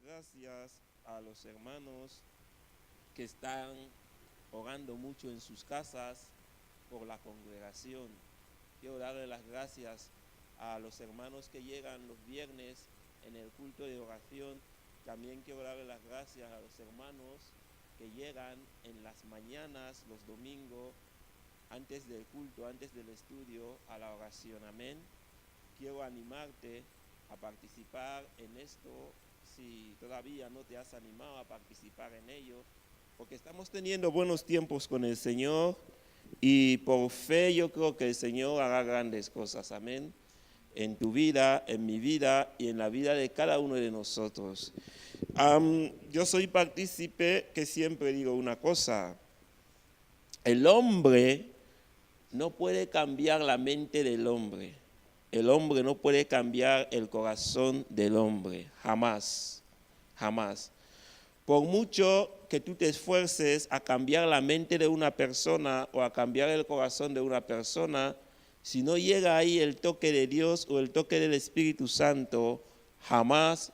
gracias a los hermanos que están orando mucho en sus casas por la congregación. Quiero darle las gracias a los hermanos que llegan los viernes en el culto de oración. También quiero darle las gracias a los hermanos que llegan en las mañanas, los domingos, antes del culto, antes del estudio, a la oración. Amén. Quiero animarte a participar en esto, si todavía no te has animado a participar en ello, porque estamos teniendo buenos tiempos con el Señor y por fe yo creo que el Señor hará grandes cosas. Amén. En tu vida, en mi vida y en la vida de cada uno de nosotros. Yo soy partícipe que siempre digo una cosa: el hombre no puede cambiar la mente del hombre. El hombre no puede cambiar el corazón del hombre, jamás, jamás. Por mucho que tú te esfuerces a cambiar la mente de una persona o a cambiar el corazón de una persona, si no llega ahí el toque de Dios o el toque del Espíritu Santo, jamás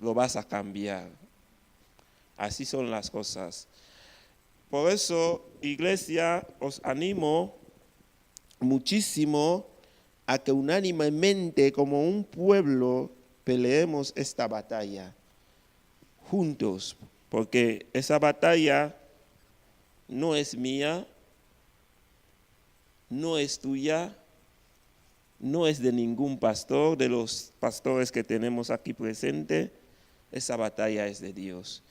lo vas a cambiar. Así son las cosas. Por eso, iglesia, os animo muchísimo a que unánimemente, como un pueblo, peleemos esta batalla juntos, porque esa batalla no es mía, no es tuya, no es de ningún pastor, de los pastores que tenemos aquí presentes. Esa batalla es de Dios.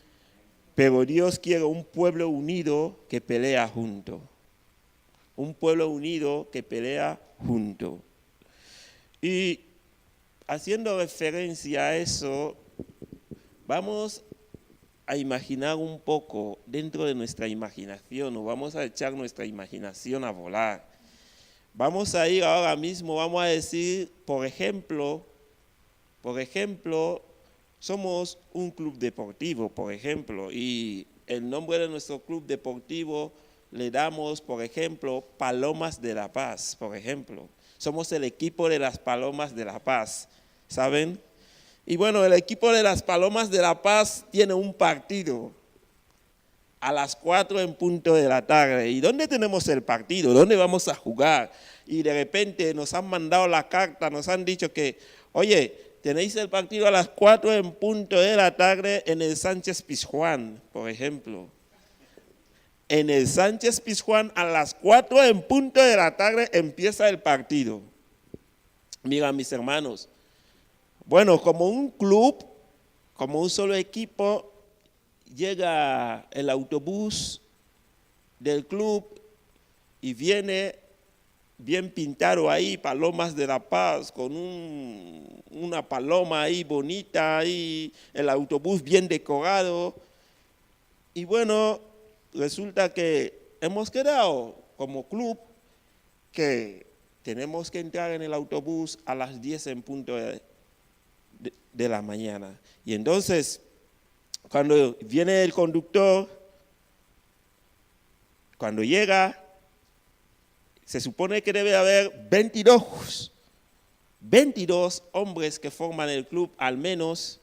Pero Dios quiere un pueblo unido que pelea junto. Un pueblo unido que pelea junto. Y haciendo referencia a eso, vamos a imaginar un poco dentro de nuestra imaginación, o vamos a echar nuestra imaginación a volar. Vamos a ir ahora mismo, vamos a decir, por ejemplo, somos un club deportivo, por ejemplo, y el nombre de nuestro club deportivo le damos, por ejemplo, Palomas de la Paz, por ejemplo. Somos el equipo de las Palomas de la Paz, ¿saben? Y bueno, el equipo de las Palomas de la Paz tiene un partido a las 4 en punto de la tarde. ¿Y dónde tenemos el partido? ¿Dónde vamos a jugar? Y de repente nos han mandado la carta, nos han dicho que, oye, tenéis el partido a las 4 en punto de la tarde en el Sánchez Pizjuán, por ejemplo. En el Sánchez Pizjuán a las 4 en punto de la tarde empieza el partido. Mira, mis hermanos, bueno, como un club, como un solo equipo, llega el autobús del club y viene bien pintado ahí, Palomas de la Paz, con una paloma ahí bonita, ahí, el autobús bien decorado. Y bueno, resulta que hemos quedado como club que tenemos que entrar en el autobús a las 10 en punto de la mañana. Y entonces, cuando viene el conductor, cuando llega, se supone que debe haber 22 hombres que forman el club al menos,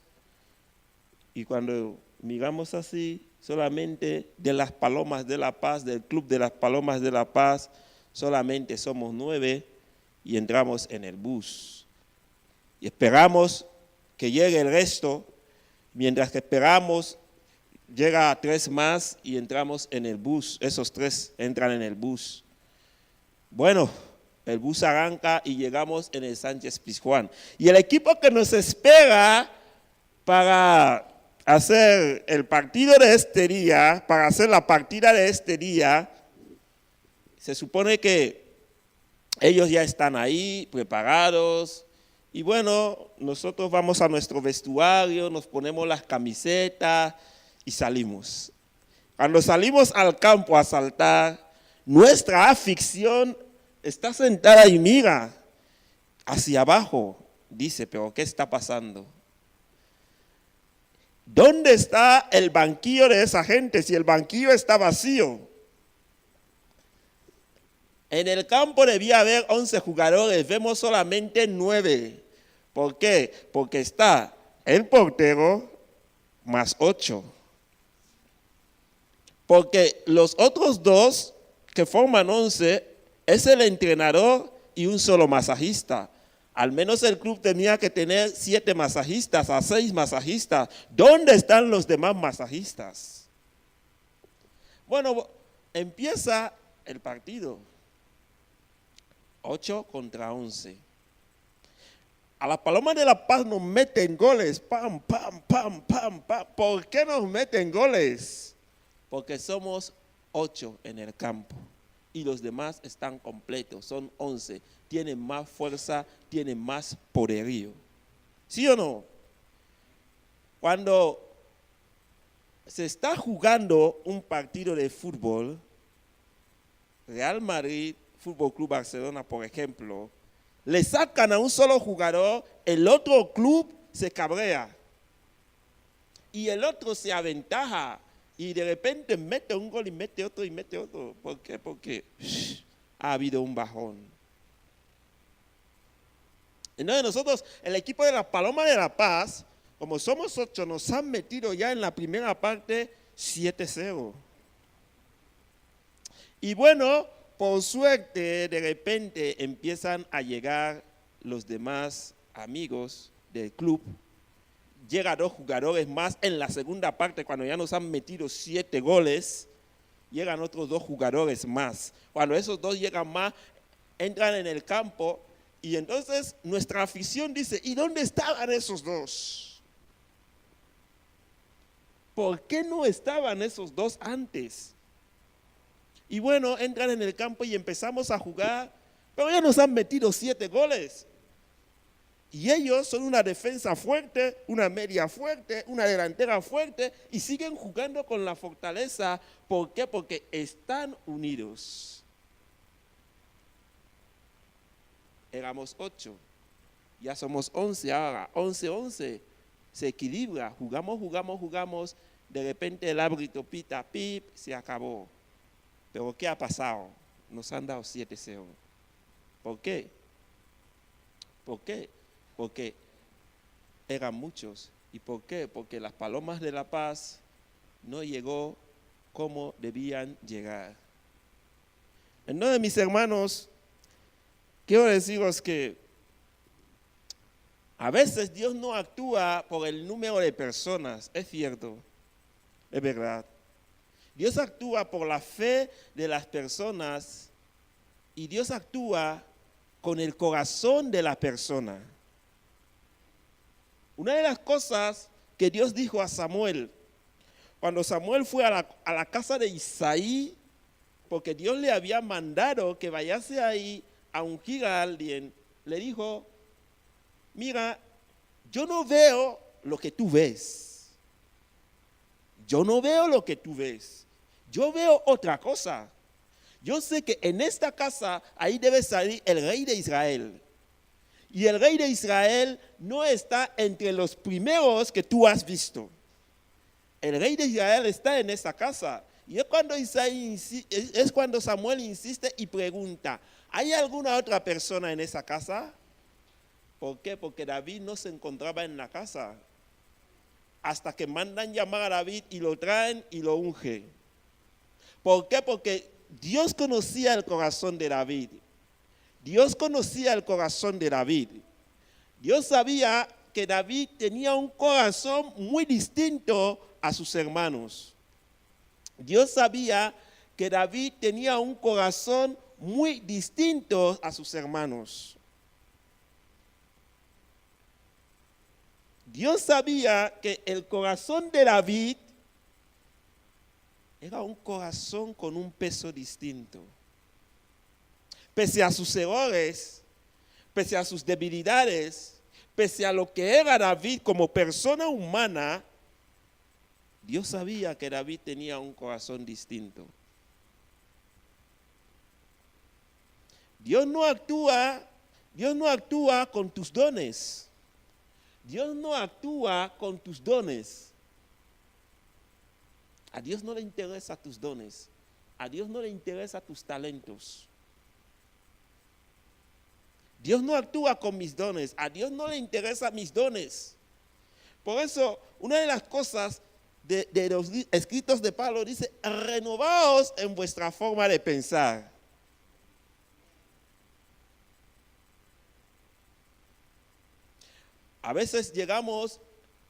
y cuando miramos así, solamente de las Palomas de la Paz, del club de las Palomas de la Paz, solamente somos 9 y entramos en el bus. Y esperamos que llegue el resto, mientras que esperamos, llega a 3 más y entramos en el bus. Esos 3 entran en el bus. Bueno, el bus arranca y llegamos en el Sánchez Pizjuán. Y el equipo que nos espera para hacer el partido de este día, para hacer la partida de este día, se supone que ellos ya están ahí preparados. Y bueno, nosotros vamos a nuestro vestuario, nos ponemos las camisetas y salimos. Cuando salimos al campo a saltar, nuestra afición está sentada y mira hacia abajo. Dice, pero ¿qué está pasando? ¿Dónde está el banquillo de esa gente si el banquillo está vacío? En el campo debía haber 11 jugadores, vemos solamente 9. ¿Por qué? Porque está el portero, más 8. Porque los otros 2 que forman 11 es el entrenador y un solo masajista. Al menos el club tenía que tener 7 masajistas a 6 masajistas. ¿Dónde están los demás masajistas? Bueno, empieza el partido. 8 contra 11. A las Palomas de La Paz nos meten goles. Pam, pam, pam, pam, pam. ¿Por qué nos meten goles? Porque somos 8 en el campo. Y los demás están completos, son 11. Tienen más fuerza, tienen más poderío. ¿Sí o no? Cuando se está jugando un partido de fútbol, Real Madrid, Fútbol Club Barcelona, por ejemplo, le sacan a un solo jugador, el otro club se cabrea. Y el otro se aventaja. Y de repente mete un gol y mete otro y mete otro. ¿Por qué? Porque ha habido un bajón. Entonces nosotros, el equipo de las Palomas de La Paz, como somos 8, nos han metido ya en la primera parte 7-0. Y bueno, por suerte, de repente empiezan a llegar los demás amigos del club. Llegan 2 jugadores más en la segunda parte, cuando ya nos han metido 7 goles, llegan otros 2 jugadores más. Cuando esos 2 llegan más, entran en el campo y entonces nuestra afición dice, ¿y dónde estaban esos 2? ¿Por qué no estaban esos 2 antes? Y bueno, entran en el campo y empezamos a jugar, pero ya nos han metido 7 goles. Y ellos son una defensa fuerte, una media fuerte, una delantera fuerte y siguen jugando con la fortaleza. ¿Por qué? Porque están unidos. Éramos 8, ya somos 11 ahora, 11-11. Se equilibra, jugamos. De repente el árbitro pita, pip, se acabó. Pero ¿qué ha pasado? Nos han dado 7-0. ¿Por qué? ¿Por qué? Porque eran muchos. ¿Y por qué? Porque las Palomas de La Paz no llegó como debían llegar. Entonces, mis hermanos, quiero deciros que a veces Dios no actúa por el número de personas, es cierto, es verdad. Dios actúa por la fe de las personas y Dios actúa con el corazón de la persona. Una de las cosas que Dios dijo a Samuel, cuando Samuel fue a la casa de Isaí, porque Dios le había mandado que vayase ahí a ungir a alguien, le dijo, mira, yo no veo lo que tú ves. Yo no veo lo que tú ves. Yo veo otra cosa. Yo sé que en esta casa, ahí debe salir el rey de Israel. Y el rey de Israel no está entre los primeros que tú has visto. El rey de Israel está en esta casa. Y es cuando Samuel insiste y pregunta, ¿hay alguna otra persona en esa casa? ¿Por qué? Porque David no se encontraba en la casa. Hasta que mandan llamar a David y lo traen y lo ungen. ¿Por qué? Porque Dios conocía el corazón de David. Dios conocía el corazón de David. Dios sabía que David tenía un corazón muy distinto a sus hermanos. Dios sabía que David tenía un corazón muy distinto a sus hermanos. Dios sabía que el corazón de David era un corazón con un peso distinto. Pese a sus errores, pese a sus debilidades, pese a lo que era David como persona humana, Dios sabía que David tenía un corazón distinto. Dios no actúa con tus dones. Dios no actúa con tus dones. A Dios no le interesan tus dones. A Dios no le interesan tus talentos. Dios no actúa con mis dones. A Dios no le interesan mis dones. Por eso, una de las cosas de los escritos de Pablo dice, renovaos en vuestra forma de pensar. A veces llegamos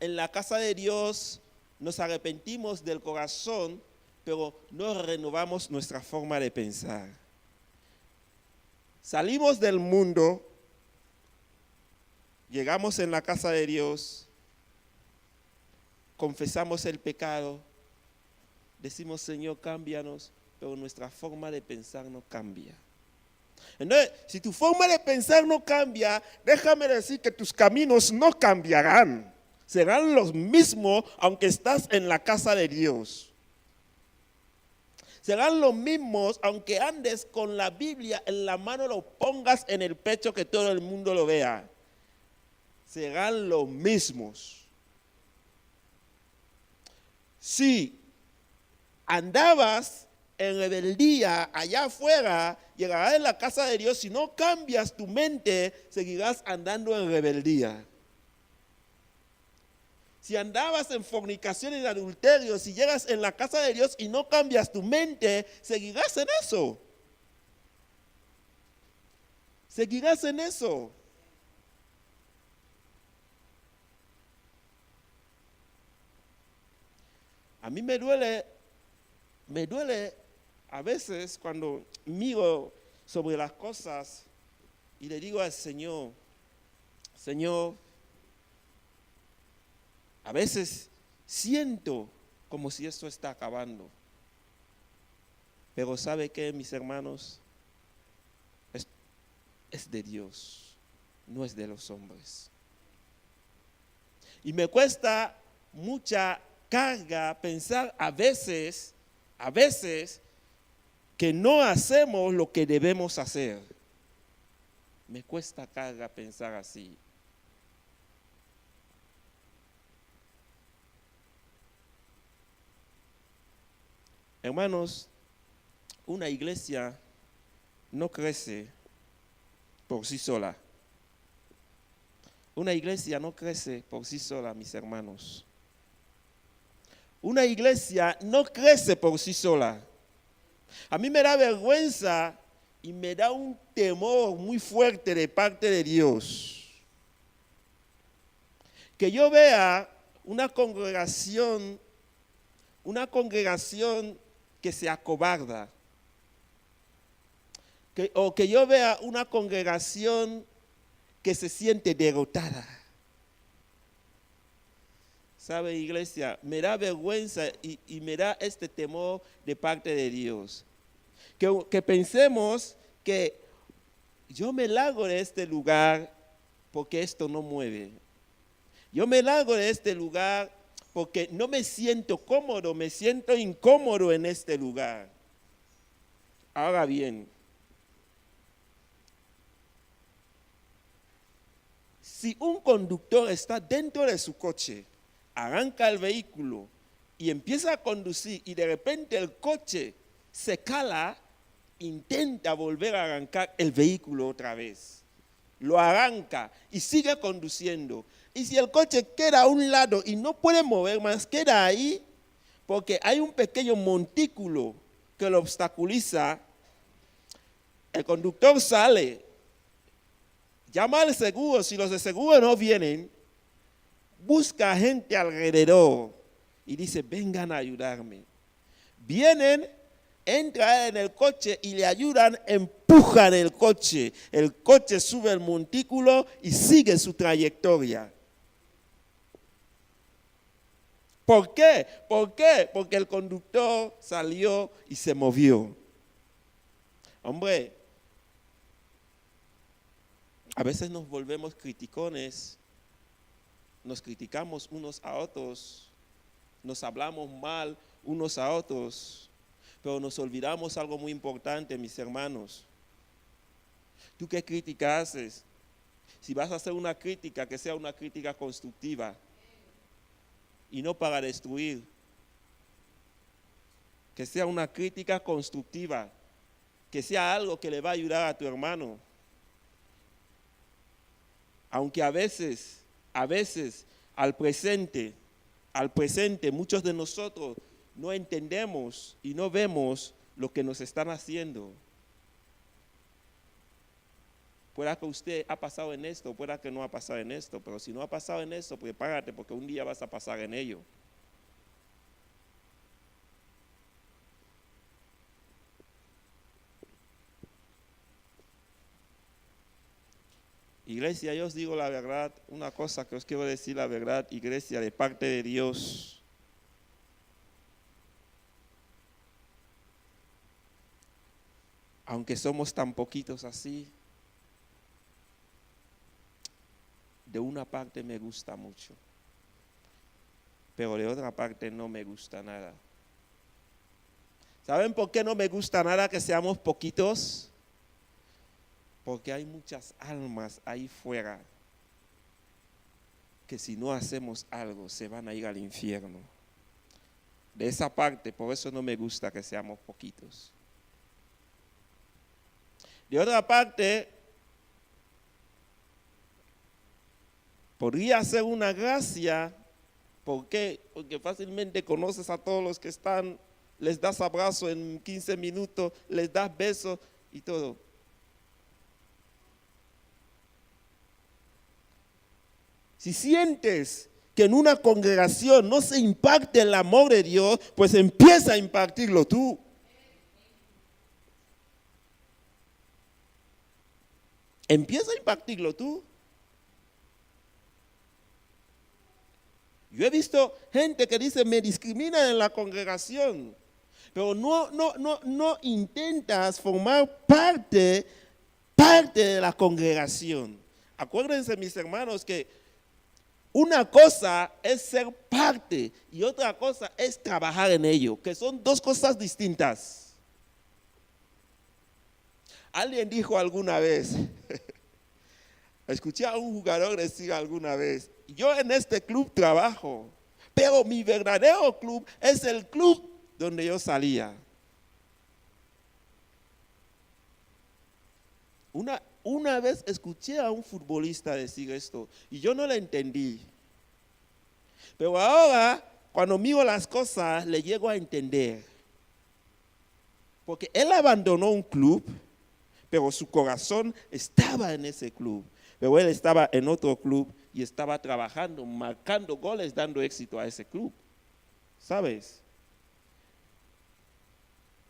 en la casa de Dios, nos arrepentimos del corazón, pero no renovamos nuestra forma de pensar. Salimos del mundo, llegamos en la casa de Dios, confesamos el pecado, decimos, Señor, cámbianos, pero nuestra forma de pensar no cambia. Entonces, si tu forma de pensar no cambia, déjame decir que tus caminos no cambiarán. Serán los mismos aunque estás en la casa de Dios. Serán los mismos aunque andes con la Biblia en la mano, lo pongas en el pecho que todo el mundo lo vea. Serán los mismos. Si andabas en rebeldía allá afuera, llegarás en la casa de Dios. Si no cambias tu mente, seguirás andando en rebeldía. Si andabas en fornicación y en adulterio, si llegas en la casa de Dios y no cambias tu mente, seguirás en eso. Seguirás en eso. A mí me duele a veces cuando miro sobre las cosas y le digo al Señor, Señor, a veces siento como si esto está acabando. Pero ¿sabe qué, mis hermanos? Es de Dios, no es de los hombres. Y me cuesta mucha carga pensar a veces que no hacemos lo que debemos hacer. Me cuesta carga pensar así. Hermanos, una iglesia no crece por sí sola. Una iglesia no crece por sí sola, mis hermanos. Una iglesia no crece por sí sola. A mí me da vergüenza y me da un temor muy fuerte de parte de Dios. Que yo vea una congregación que se acobarda. O que yo vea una congregación que se siente derrotada. ¿Sabe, iglesia? Me da vergüenza y me da este temor de parte de Dios. Que pensemos que yo me largo de este lugar porque esto no mueve. Yo me largo de este lugar porque no me siento cómodo, me siento incómodo en este lugar. Ahora bien, si un conductor está dentro de su coche, arranca el vehículo y empieza a conducir y de repente el coche se cala, intenta volver a arrancar el vehículo otra vez. Lo arranca y sigue conduciendo. Y si el coche queda a un lado y no puede mover más, queda ahí porque hay un pequeño montículo que lo obstaculiza, el conductor sale, llama al seguro, si los de seguro no vienen, busca gente alrededor y dice, vengan a ayudarme. Vienen, entra en el coche y le ayudan, empujan el coche sube el montículo y sigue su trayectoria. ¿Por qué? Porque el conductor salió y se movió. Hombre, a veces nos volvemos criticones, nos criticamos unos a otros, nos hablamos mal unos a otros, pero nos olvidamos algo muy importante, mis hermanos. ¿Tú qué crítica haces? Si vas a hacer una crítica, que sea una crítica constructiva y no para destruir. Que sea una crítica constructiva, que sea algo que le va a ayudar a tu hermano. Aunque a veces al presente, muchos de nosotros no entendemos y no vemos lo que nos están haciendo. Pueda que usted ha pasado en esto, pueda que no ha pasado en esto, pero si no ha pasado en esto, prepárate porque un día vas a pasar en ello. Iglesia, yo os digo la verdad, una cosa que os quiero decir la verdad, iglesia, de parte de Dios. Aunque somos tan poquitos así, de una parte me gusta mucho, pero de otra parte no me gusta nada. ¿Saben por qué no me gusta nada que seamos poquitos? Porque hay muchas almas ahí fuera que si no hacemos algo se van a ir al infierno. De esa parte, por eso no me gusta que seamos poquitos. De otra parte, podría ser una gracia. ¿Por qué? Porque fácilmente conoces a todos los que están, les das abrazo en 15 minutos, les das besos y todo. Si sientes que en una congregación no se impacte el amor de Dios, pues empieza a impartirlo tú. Empieza a impartirlo tú. Yo he visto gente que dice, me discriminan en la congregación, pero no intentas formar parte de la congregación. Acuérdense, mis hermanos, que una cosa es ser parte y otra cosa es trabajar en ello, que son dos cosas distintas. Alguien dijo alguna vez, escuché a un jugador decir alguna vez, yo en este club trabajo, pero mi verdadero club es el club donde yo salía. Una vez escuché a un futbolista decir esto y yo no lo entendí. Pero ahora, cuando miro las cosas, le llego a entender. Porque él abandonó un club, pero su corazón estaba en ese club. Pero él estaba en otro club y estaba trabajando, marcando goles, dando éxito a ese club. ¿Sabes?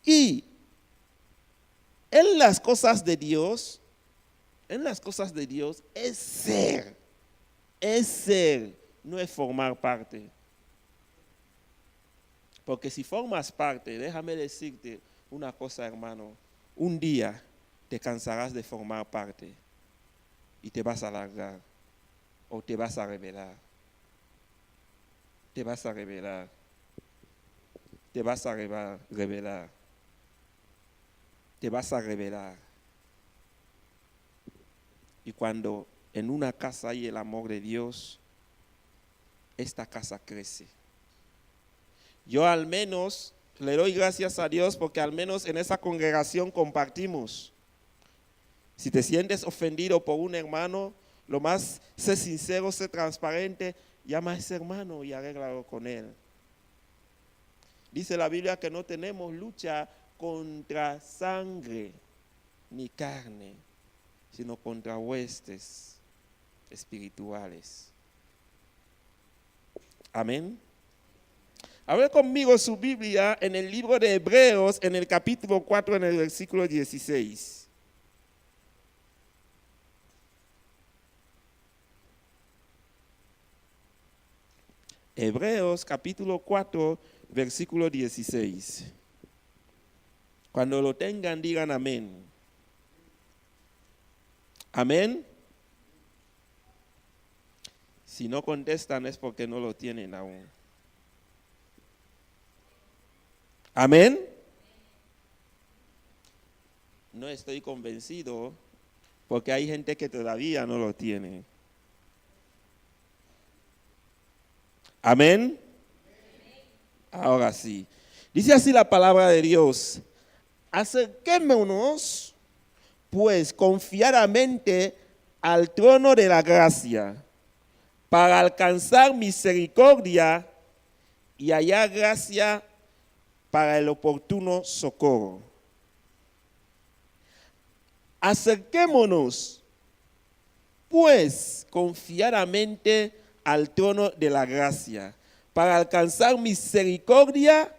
Y en las cosas de Dios es ser, no es formar parte. Porque si formas parte, déjame decirte una cosa, hermano, un día te cansarás de formar parte y te vas a largar o te vas a rebelar. Te vas a rebelar. Te vas a rebelar. Te vas a rebelar. Y cuando en una casa hay el amor de Dios, esta casa crece. Yo al menos le doy gracias a Dios porque al menos en esa congregación compartimos. Si te sientes ofendido por un hermano, lo más, sé sincero, sé transparente, llama a ese hermano y arréglalo con él. Dice la Biblia que no tenemos lucha contra sangre ni carne, sino contra huestes espirituales. Amén. Abre conmigo su Biblia en el libro de Hebreos, en el capítulo 4, en el versículo 16. Hebreos capítulo 4, versículo 16. Cuando lo tengan, digan amén. Amén. Si no contestan es porque no lo tienen aún. Amén. No estoy convencido porque hay gente que todavía no lo tiene. Amén. Ahora sí. Dice así la palabra de Dios. Acerquémonos pues confiadamente al trono de la gracia para alcanzar misericordia y hallar gracia para el oportuno socorro. Acerquémonos, pues, confiadamente al trono de la gracia, para alcanzar misericordia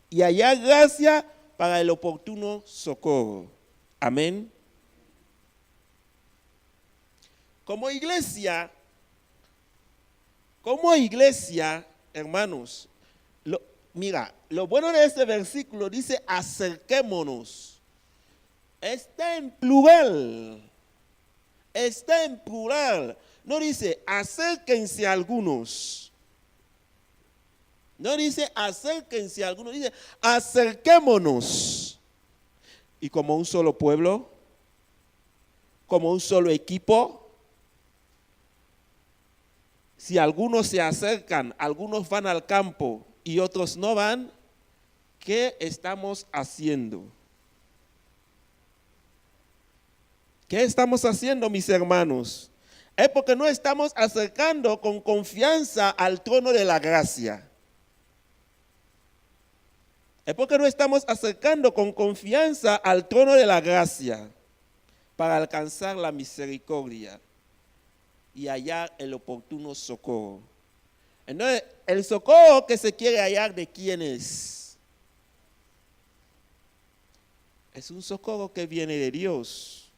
y hallar gracia para el oportuno socorro. Amén. Como iglesia, hermanos, mira, lo bueno de este versículo dice acerquémonos. Está en plural. Está en plural. No dice acérquense algunos. No dice acérquense algunos, dice acerquémonos. Y como un solo pueblo, como un solo equipo. Si algunos se acercan, algunos van al campo y otros no van, ¿qué estamos haciendo? ¿Qué estamos haciendo, mis hermanos? Es porque no estamos acercando con confianza al trono de la gracia. Es porque no estamos acercando con confianza al trono de la gracia para alcanzar la misericordia y hallar el oportuno socorro. Entonces, el socorro que se quiere hallar, ¿de quién es? Es un socorro que viene de Dios.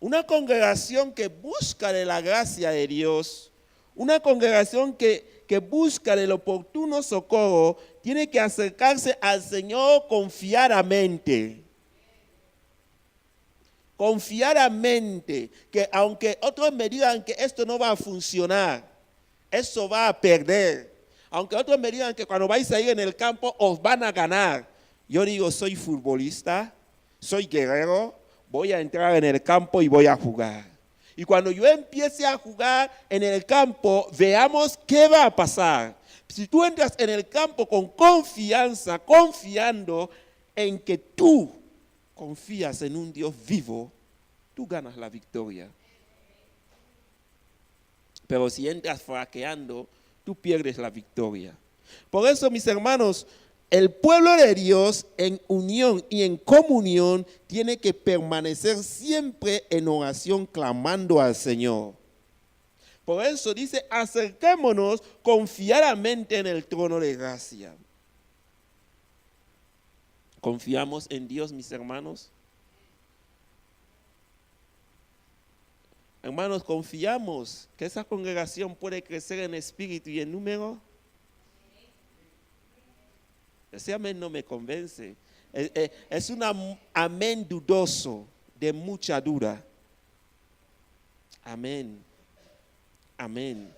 Una congregación que busca de la gracia de Dios, una congregación que busca del oportuno socorro, tiene que acercarse al Señor confiadamente. Confiadamente, que aunque otros me digan que esto no va a funcionar, eso va a perder. Aunque otros me digan que cuando vais a ir en el campo os van a ganar. Yo digo, soy futbolista, soy guerrero, voy a entrar en el campo y voy a jugar. Y cuando yo empiece a jugar en el campo, veamos qué va a pasar. Si tú entras en el campo con confianza, confiando en que tú confías en un Dios vivo, tú ganas la victoria. Pero si entras flaqueando, tú pierdes la victoria. Por eso, mis hermanos, el pueblo de Dios en unión y en comunión tiene que permanecer siempre en oración clamando al Señor. Por eso dice, acerquémonos confiadamente en el trono de gracia. ¿Confiamos en Dios, mis hermanos? Hermanos, ¿confiamos que esa congregación puede crecer en espíritu y en número? Ese amén no me convence. Es un amén dudoso, de mucha duda. Amén. Amén.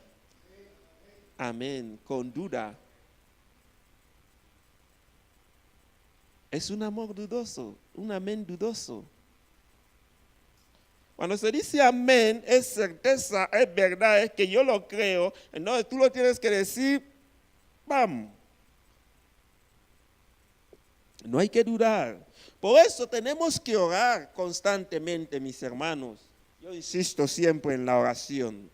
Amén. Con duda. Es un amor dudoso, un amén dudoso. Cuando se dice amén, es certeza, es verdad, es que yo lo creo. Entonces tú lo tienes que decir, ¡pam! No hay que dudar. Por eso tenemos que orar constantemente, mis hermanos. Yo insisto siempre en la oración.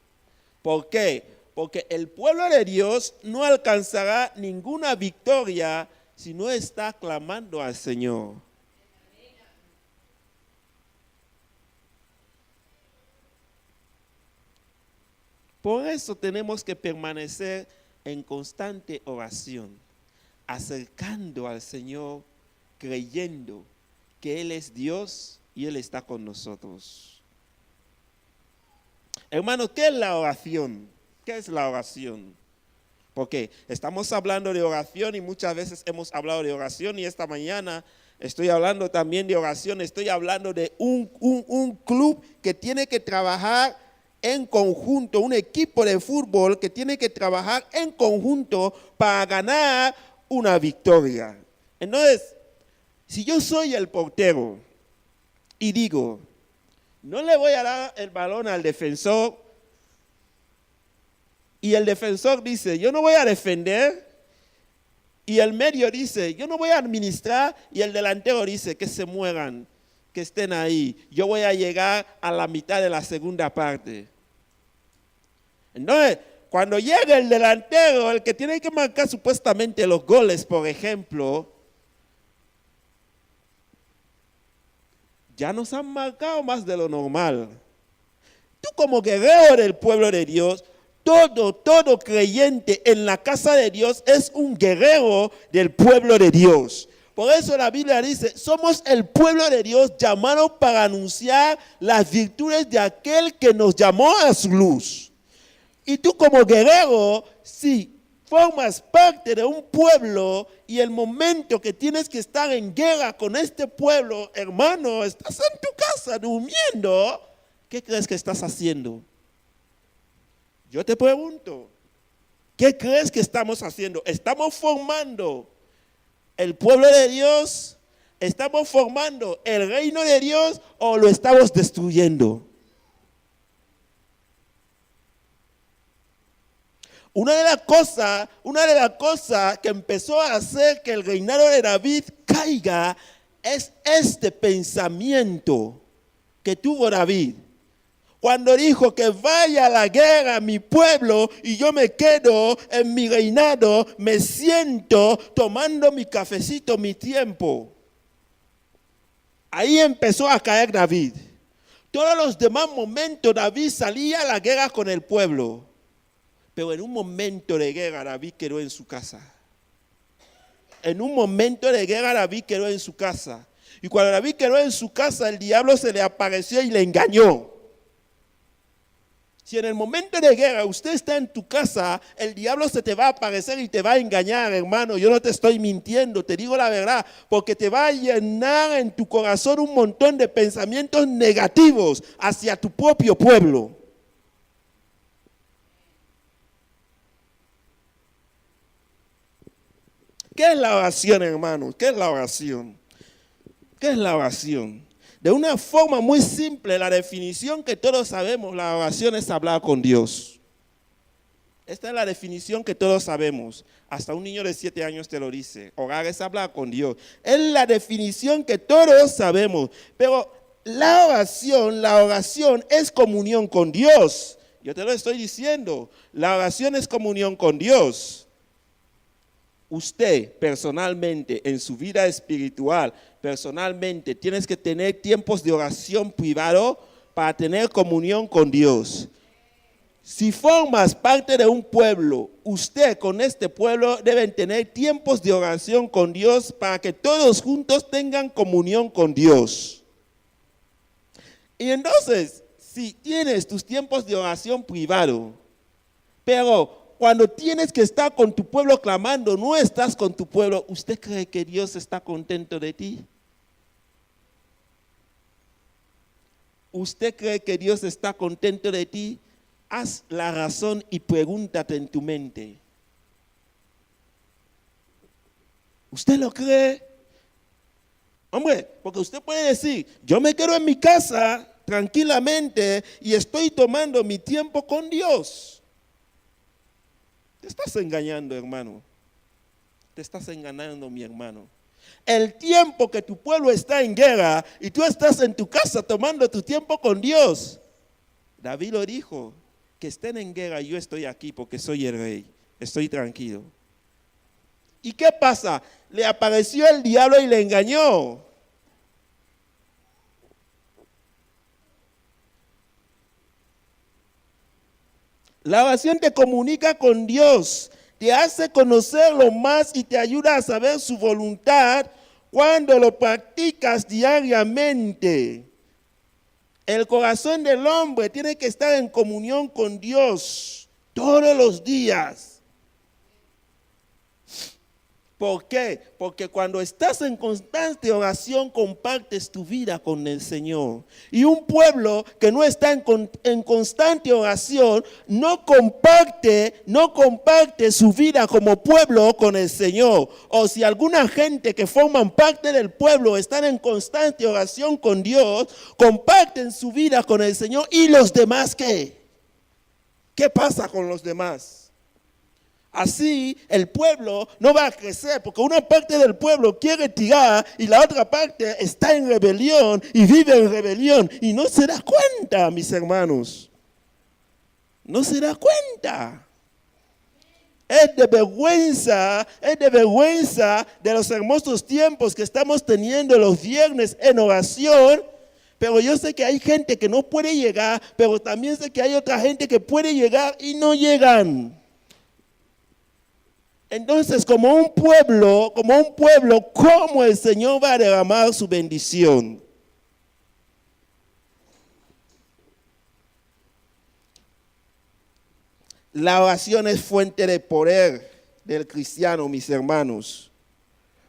¿Por qué? Porque el pueblo de Dios no alcanzará ninguna victoria si no está clamando al Señor. Por eso tenemos que permanecer en constante oración, acercando al Señor, creyendo que Él es Dios y Él está con nosotros. Hermanos, ¿qué es la oración? ¿Qué es la oración? Porque estamos hablando de oración y muchas veces hemos hablado de oración y esta mañana estoy hablando también de oración, estoy hablando de un club que tiene que trabajar en conjunto, un equipo de fútbol que tiene que trabajar en conjunto para ganar una victoria. Entonces, si yo soy el portero y digo, no le voy a dar el balón al defensor, y el defensor dice, yo no voy a defender, y el medio dice, yo no voy a administrar, y el delantero dice, que se mueran, que estén ahí, yo voy a llegar a la mitad de la segunda parte. Entonces, Cuando llega el delantero, el que tiene que marcar supuestamente los goles, por ejemplo, ya nos han marcado más de lo normal. Tú como guerrero del pueblo de Dios, todo creyente en la casa de Dios es un guerrero del pueblo de Dios. Por eso la Biblia dice, somos el pueblo de Dios llamado para anunciar las virtudes de aquel que nos llamó a su luz. Y tú como guerrero, si formas parte de un pueblo y el momento que tienes que estar en guerra con este pueblo, hermano, estás en tu casa durmiendo, ¿qué crees que estás haciendo? Yo te pregunto, ¿qué crees que estamos haciendo? ¿Estamos formando el pueblo de Dios? ¿Estamos formando el reino de Dios o lo estamos destruyendo? Una de las cosas que empezó a hacer que el reinado de David caiga es este pensamiento que tuvo David. Cuando dijo que vaya a la guerra mi pueblo y yo me quedo en mi reinado, me siento tomando mi cafecito, mi tiempo. Ahí empezó a caer David. Todos los demás momentos David salía a la guerra con el pueblo. Pero en un momento de guerra David quedó en su casa. En un momento de guerra David quedó en su casa. Y cuando David quedó en su casa, el diablo se le apareció y le engañó. Si en el momento de guerra usted está en tu casa, el diablo se te va a aparecer y te va a engañar, hermano. Yo no te estoy mintiendo, te digo la verdad, porque te va a llenar en tu corazón un montón de pensamientos negativos hacia tu propio pueblo. ¿Qué es la oración, hermanos? ¿Qué es la oración? ¿Qué es la oración? De una forma muy simple, la definición que todos sabemos, la oración es hablar con Dios. Esta es la definición que todos sabemos. Hasta un niño de 7 años te lo dice. Orar es hablar con Dios. Es la definición que todos sabemos. Pero la oración es comunión con Dios. Yo te lo estoy diciendo. La oración es comunión con Dios. Usted personalmente, en su vida espiritual, personalmente, tienes que tener tiempos de oración privado para tener comunión con Dios. Si formas parte de un pueblo, usted con este pueblo deben tener tiempos de oración con Dios para que todos juntos tengan comunión con Dios. Y entonces, si tienes tus tiempos de oración privado, pero cuando tienes que estar con tu pueblo clamando, no estás con tu pueblo, ¿usted cree que Dios está contento de ti? ¿Usted cree que Dios está contento de ti? Haz la razón y pregúntate en tu mente. ¿Usted lo cree? Hombre, porque usted puede decir, yo me quedo en mi casa tranquilamente y estoy tomando mi tiempo con Dios. Te estás engañando, hermano. Te estás engañando, mi hermano. El tiempo que tu pueblo está en guerra y tú estás en tu casa tomando tu tiempo con Dios. David lo dijo, que estén en guerra, yo estoy aquí porque soy el rey. Estoy tranquilo. ¿Y qué pasa? Le apareció el diablo y le engañó. La oración te comunica con Dios, te hace conocerlo más y te ayuda a saber su voluntad cuando lo practicas diariamente. El corazón del hombre tiene que estar en comunión con Dios todos los días. ¿Por qué? Porque cuando estás en constante oración, compartes tu vida con el Señor. Y un pueblo que no está en constante oración, no comparte su vida como pueblo con el Señor. O si alguna gente que forman parte del pueblo están en constante oración con Dios, comparten su vida con el Señor. ¿Y los demás qué? ¿Qué pasa con los demás? Así el pueblo no va a crecer porque una parte del pueblo quiere tirar y la otra parte está en rebelión y vive en rebelión y no se da cuenta, mis hermanos. No se da cuenta. Es de vergüenza de los hermosos tiempos que estamos teniendo los viernes en oración. Pero yo sé que hay gente que no puede llegar, pero también sé que hay otra gente que puede llegar y no llegan. Entonces, como un pueblo, ¿cómo el Señor va a derramar su bendición? La oración es fuente de poder del cristiano, mis hermanos.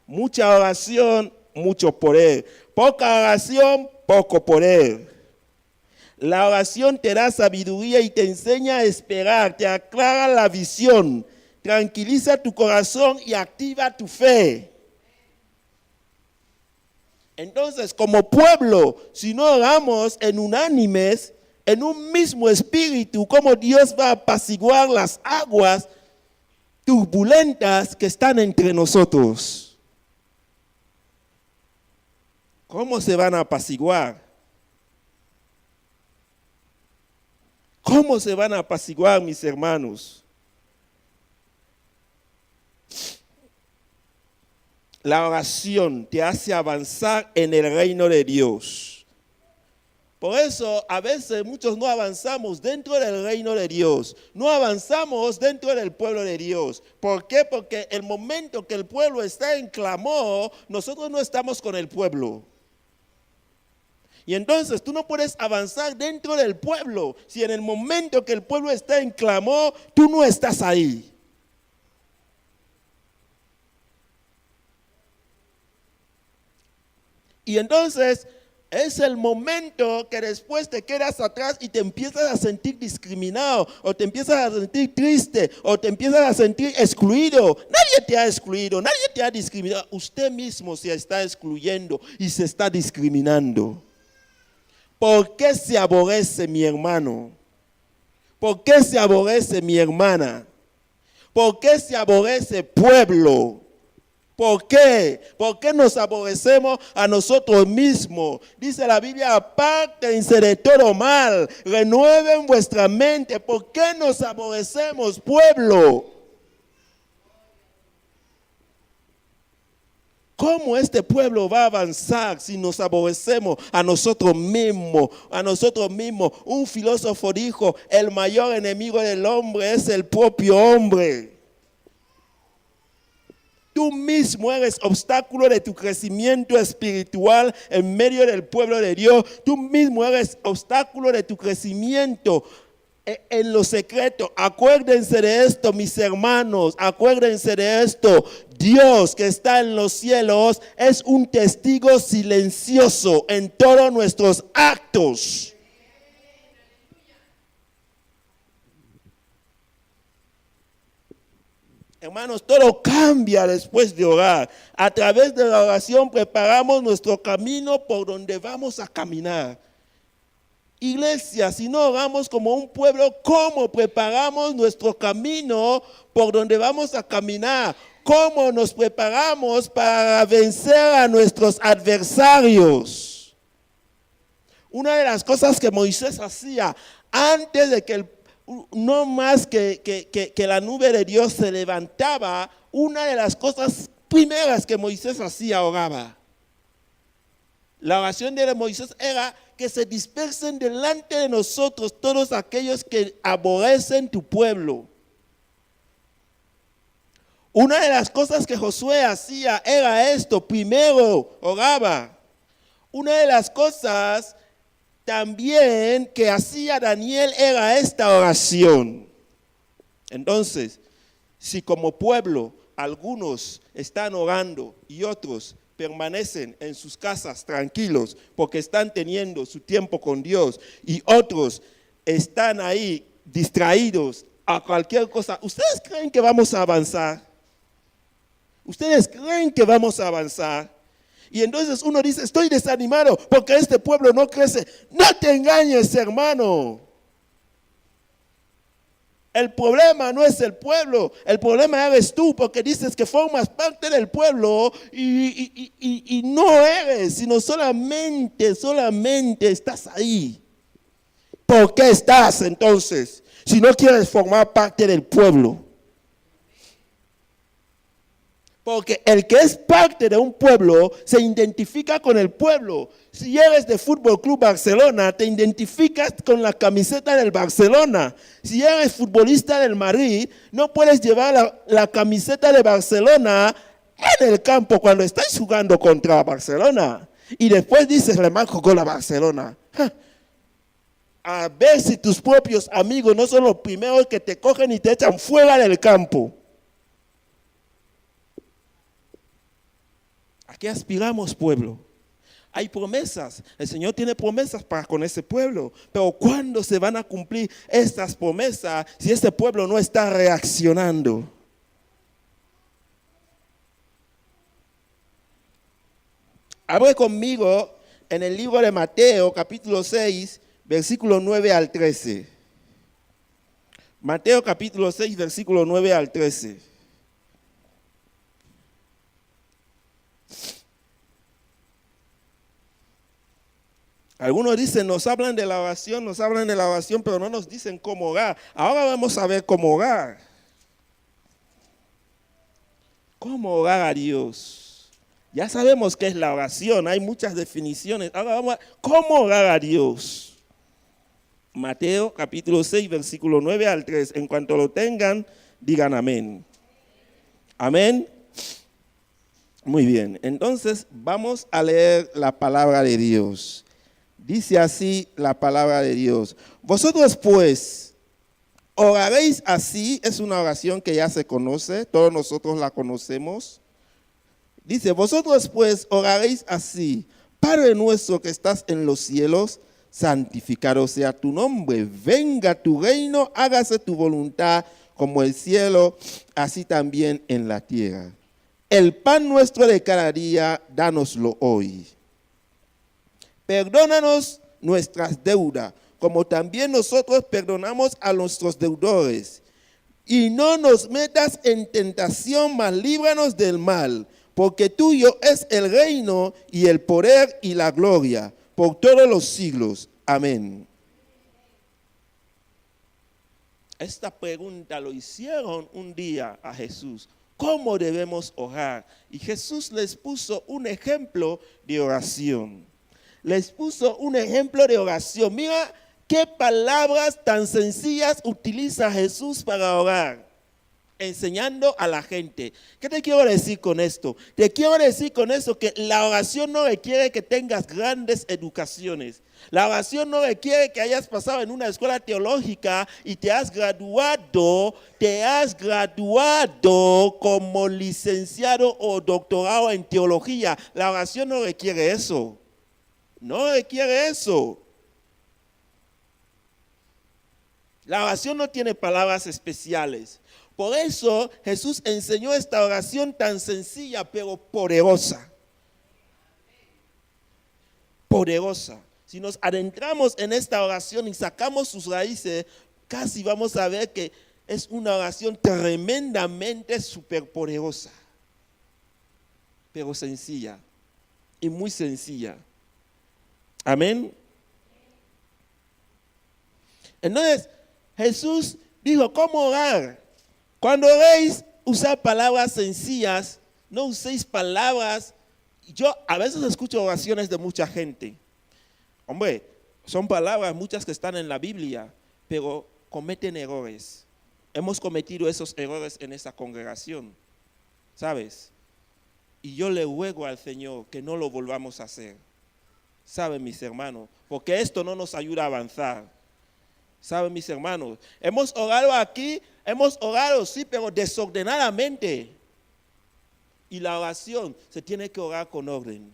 Mucha oración, mucho poder. Poca oración, poco poder. La oración te da sabiduría y te enseña a esperar, te aclara la visión, tranquiliza tu corazón y activa tu fe. Entonces, como pueblo, si no oramos en unánimes, en un mismo espíritu, ¿cómo Dios va a apaciguar las aguas turbulentas que están entre nosotros? ¿Cómo se van a apaciguar? ¿Cómo se van a apaciguar, mis hermanos? La oración te hace avanzar en el reino de Dios. Por eso, a veces muchos no avanzamos dentro del reino de Dios. No avanzamos dentro del pueblo de Dios. ¿Por qué? Porque el momento que el pueblo está en clamor, nosotros no estamos con el pueblo. Y entonces tú no puedes avanzar dentro del pueblo si en el momento que el pueblo está en clamor, tú no estás ahí. Y entonces es el momento que después te quedas atrás y te empiezas a sentir discriminado, o te empiezas a sentir triste, o te empiezas a sentir excluido. Nadie te ha excluido, nadie te ha discriminado. Usted mismo se está excluyendo y se está discriminando. ¿Por qué se aborrece mi hermano? ¿Por qué se aborrece mi hermana? ¿Por qué se aborrece pueblo? ¿Por qué? ¿Por qué nos aborrecemos a nosotros mismos? Dice la Biblia, apártense de todo mal, renueven vuestra mente. ¿Por qué nos aborrecemos, pueblo? ¿Cómo este pueblo va a avanzar si nos aborrecemos a nosotros mismos? A nosotros mismos. Un filósofo dijo, el mayor enemigo del hombre es el propio hombre. Tú mismo eres obstáculo de tu crecimiento espiritual en medio del pueblo de Dios. Tú mismo eres obstáculo de tu crecimiento en lo secreto. Acuérdense de esto, mis hermanos. Acuérdense de esto. Dios que está en los cielos es un testigo silencioso en todos nuestros actos. Hermanos, todo cambia después de orar. A través de la oración preparamos nuestro camino por donde vamos a caminar. Iglesia, si no oramos como un pueblo, ¿cómo preparamos nuestro camino por donde vamos a caminar? ¿Cómo nos preparamos para vencer a nuestros adversarios? Una de las cosas que Moisés hacía antes de que no más que la nube de Dios se levantaba, una de las cosas primeras que Moisés hacía, oraba. La oración de Moisés era que se dispersen delante de nosotros todos aquellos que aborrecen tu pueblo. Una de las cosas que Josué hacía era esto, primero oraba. Una de las cosas también que hacía Daniel era esta oración. Entonces, si como pueblo algunos están orando y otros permanecen en sus casas tranquilos porque están teniendo su tiempo con Dios y otros están ahí distraídos a cualquier cosa, ¿ustedes creen que vamos a avanzar? ¿Ustedes creen que vamos a avanzar? Y entonces uno dice, estoy desanimado porque este pueblo no crece. No te engañes, hermano. El problema no es el pueblo, el problema eres tú, porque dices que formas parte del pueblo y no eres, sino solamente estás ahí. ¿Por qué estás entonces si no quieres formar parte del pueblo? Porque el que es parte de un pueblo se identifica con el pueblo. Si eres de Fútbol Club Barcelona, te identificas con la camiseta del Barcelona. Si eres futbolista del Madrid, no puedes llevar la camiseta de Barcelona en el campo cuando estás jugando contra Barcelona. Y después dices, le marco gol a Barcelona. A ver si tus propios amigos no son los primeros que te cogen y te echan fuera del campo. ¿A qué aspiramos, pueblo? Hay promesas. El Señor tiene promesas para con ese pueblo. Pero ¿cuándo se van a cumplir estas promesas si ese pueblo no está reaccionando? Abre conmigo en el libro de Mateo, capítulo 6, versículo 9 al 13. Mateo, capítulo 6, versículo 9 al 13. Algunos dicen, nos hablan de la oración, pero no nos dicen cómo orar. Ahora vamos a ver cómo orar. ¿Cómo orar a Dios? Ya sabemos qué es la oración, hay muchas definiciones. Ahora vamos a ver cómo orar a Dios. Mateo capítulo 6, versículo 9 al 3. En cuanto lo tengan, digan amén. Amén. Muy bien, entonces vamos a leer la palabra de Dios. Dice así la palabra de Dios. Vosotros pues oraréis así. Es una oración que ya se conoce, todos nosotros la conocemos. Dice, vosotros pues oraréis así. Padre nuestro que estás en los cielos, santificado sea tu nombre. Venga tu reino, hágase tu voluntad como el cielo, así también en la tierra. El pan nuestro de cada día, dánoslo hoy. Perdónanos nuestras deudas, como también nosotros perdonamos a nuestros deudores. Y no nos metas en tentación, mas líbranos del mal, porque tuyo es el reino y el poder y la gloria, por todos los siglos. Amén. Esta pregunta lo hicieron un día a Jesús. ¿Cómo debemos orar? Y Jesús les puso un ejemplo de oración. Les puso un ejemplo de oración. Mira qué palabras tan sencillas utiliza Jesús para orar, enseñando a la gente. ¿Qué te quiero decir con esto? Te quiero decir con esto que la oración no requiere que tengas grandes educaciones. La oración no requiere que hayas pasado en una escuela teológica y te has graduado como licenciado o doctorado en teología. La oración no requiere eso. No requiere eso. La oración no tiene palabras especiales. Por eso Jesús enseñó esta oración tan sencilla pero poderosa. Poderosa. Si nos adentramos en esta oración y sacamos sus raíces, casi vamos a ver que es una oración tremendamente superpoderosa. Pero sencilla. Y muy sencilla. Amén. Entonces, Jesús dijo, ¿cómo orar? Cuando oréis, usad palabras sencillas, no uséis palabras. Yo a veces escucho oraciones de mucha gente. Hombre, son palabras muchas que están en la Biblia, pero cometen errores. Hemos cometido esos errores en esa congregación, ¿sabes? Y yo le ruego al Señor que no lo volvamos a hacer. ¿Saben, mis hermanos? Porque esto no nos ayuda a avanzar. ¿Saben, mis hermanos? Hemos orado aquí, sí, pero desordenadamente. Y la oración se tiene que orar con orden.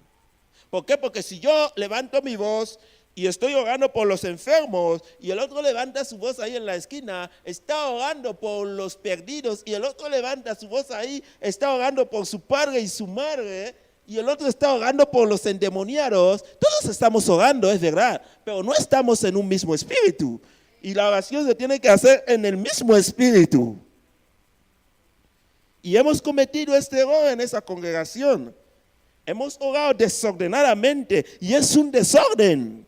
¿Por qué? Porque si yo levanto mi voz y estoy orando por los enfermos y el otro levanta su voz ahí en la esquina, está orando por los perdidos, y el otro levanta su voz ahí, está orando por su padre y su madre, y el otro está orando por los endemoniados. Todos estamos orando, es verdad, pero no estamos en un mismo espíritu. Y la oración se tiene que hacer en el mismo espíritu. Y hemos cometido este error en esa congregación. Hemos orado desordenadamente y es un desorden.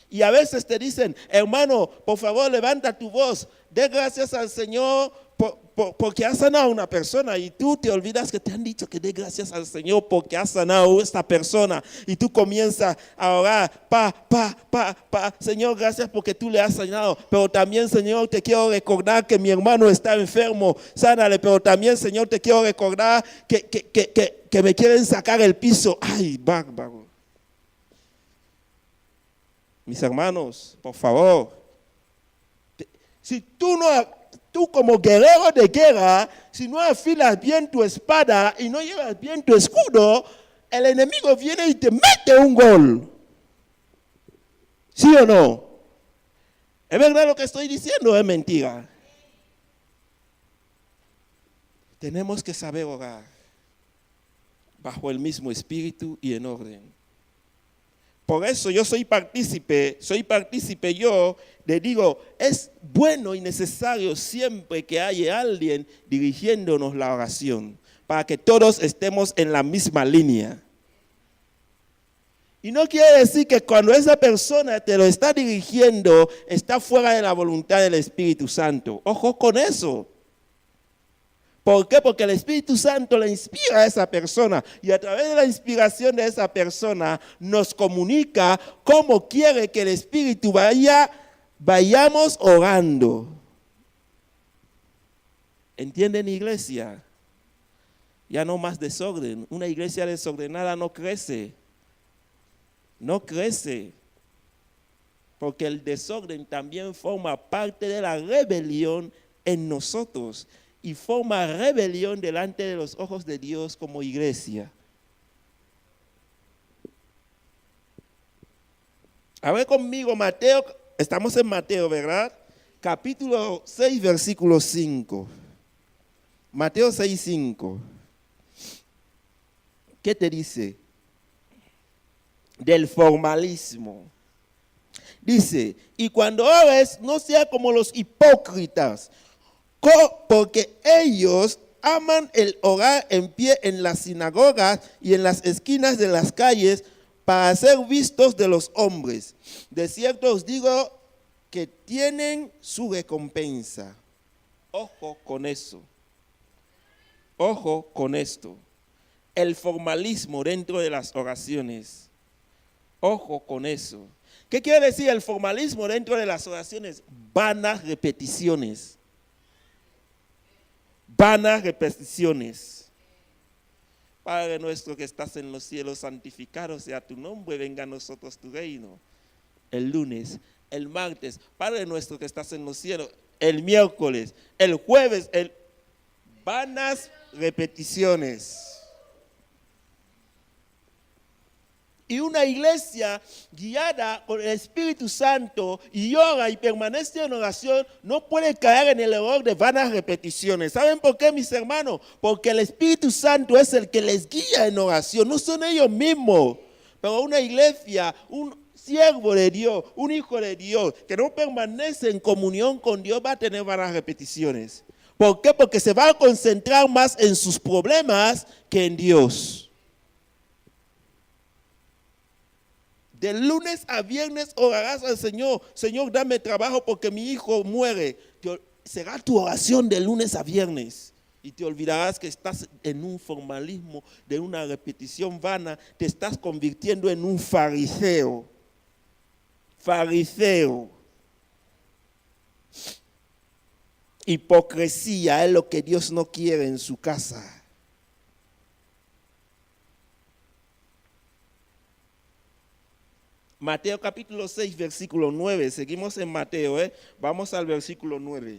Y a veces te dicen, hermano, por favor levanta tu voz, dé gracias al Señor porque has sanado a una persona y tú te olvidas que te han dicho que dé gracias al Señor porque has sanado a esta persona y tú comienzas a orar, Señor, gracias porque tú le has sanado, pero también, Señor, te quiero recordar que mi hermano está enfermo, sánale, pero también, Señor, te quiero recordar que me quieren sacar el piso. Ay, bárbaro. Mis hermanos, por favor, si tú como guerrero de guerra, si no afilas bien tu espada y no llevas bien tu escudo, el enemigo viene y te mete un gol. ¿Sí o no? ¿Es verdad lo que estoy diciendo o es mentira? Tenemos que saber orar bajo el mismo espíritu y en orden. Por eso yo soy partícipe yo le digo, es bueno y necesario siempre que haya alguien dirigiéndonos la oración, para que todos estemos en la misma línea. Y no quiere decir que cuando esa persona te lo está dirigiendo, está fuera de la voluntad del Espíritu Santo. Ojo con eso. ¿Por qué? Porque el Espíritu Santo le inspira a esa persona y a través de la inspiración de esa persona nos comunica cómo quiere que el Espíritu vayamos orando. ¿Entienden, iglesia? Ya no más desorden. Una iglesia desordenada no crece. No crece. Porque el desorden también forma parte de la rebelión en nosotros. Y forma rebelión delante de los ojos de Dios como iglesia. A ver conmigo Mateo, estamos en Mateo, ¿verdad? Capítulo 6, versículo 5. Mateo 6, 5. ¿Qué te dice? Del formalismo. Dice, y cuando ores, no sea como los hipócritas, porque ellos aman el orar en pie en las sinagogas y en las esquinas de las calles para ser vistos de los hombres. De cierto os digo que tienen su recompensa. Ojo con eso. Ojo con esto. El formalismo dentro de las oraciones. Ojo con eso. ¿Qué quiere decir el formalismo dentro de las oraciones? Vanas repeticiones. Vanas repeticiones. Padre nuestro que estás en los cielos, santificado sea tu nombre, venga a nosotros tu reino. El lunes, el martes, Padre nuestro que estás en los cielos, el miércoles, el jueves, vanas repeticiones. Y una iglesia guiada por el Espíritu Santo y ora y permanece en oración no puede caer en el error de vanas repeticiones. ¿Saben por qué, mis hermanos? Porque el Espíritu Santo es el que les guía en oración, no son ellos mismos. Pero una iglesia, un siervo de Dios, un hijo de Dios que no permanece en comunión con Dios va a tener vanas repeticiones. ¿Por qué? Porque se va a concentrar más en sus problemas que en Dios. De lunes a viernes orarás al Señor. Señor, dame trabajo porque mi hijo muere. Será tu oración de lunes a viernes. Y te olvidarás que estás en un formalismo, de una repetición vana. Te estás convirtiendo en un fariseo. Fariseo. Hipocresía es lo que Dios no quiere en su casa. Mateo capítulo 6, versículo 9. Seguimos en Mateo, Vamos al versículo 9.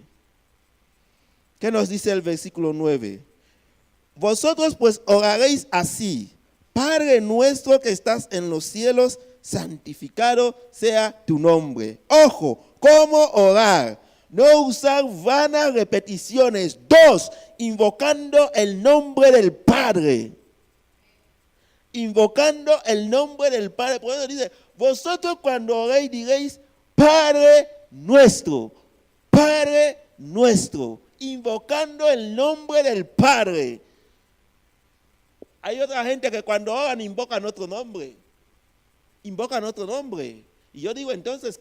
¿Qué nos dice el versículo 9? Vosotros pues oraréis así: Padre nuestro que estás en los cielos, santificado sea tu nombre. Ojo, ¿cómo orar? No usar vanas repeticiones. 2, invocando el nombre del Padre. Invocando el nombre del Padre. Por eso dice, vosotros cuando oréis diréis, Padre nuestro, invocando el nombre del Padre. Hay otra gente que cuando oran invocan otro nombre. Y yo digo entonces,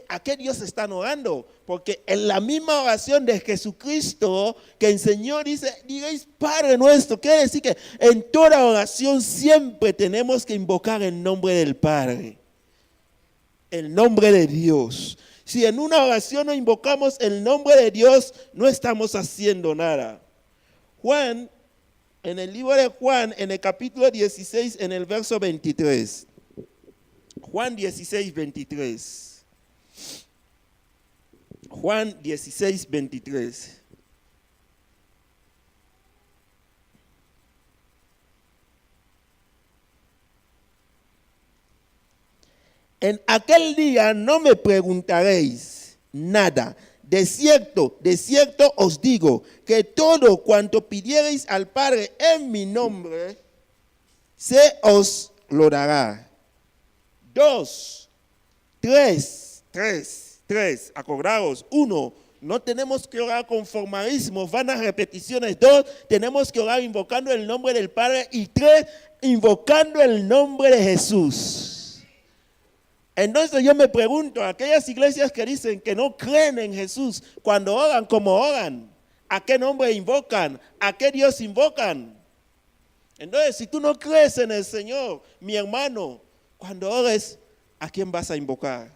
¿A qué Dios están orando? Porque en la misma oración de Jesucristo que enseñó, diréis Padre nuestro. Quiere decir que en toda oración siempre tenemos que invocar el nombre del Padre, el nombre de Dios. Si en una oración no invocamos el nombre de Dios, no estamos haciendo nada. Juan, en el libro de Juan, en el capítulo 16, en el verso 23. Juan 16, 23. Juan 16, 23. En aquel día no me preguntaréis nada. De cierto os digo que todo cuanto pidiereis al Padre en mi nombre, se os lo dará. 2, 3. Acordaos. 1. No tenemos que orar con formalismo, vanas repeticiones. 2. Tenemos que orar invocando el nombre del Padre. Y 3. Invocando el nombre de Jesús. Entonces yo me pregunto, aquellas iglesias que dicen que no creen en Jesús, cuando oran, ¿cómo oran? ¿A qué nombre invocan? ¿A qué Dios invocan? Entonces, si tú no crees en el Señor, mi hermano, cuando ores, ¿a quién vas a invocar?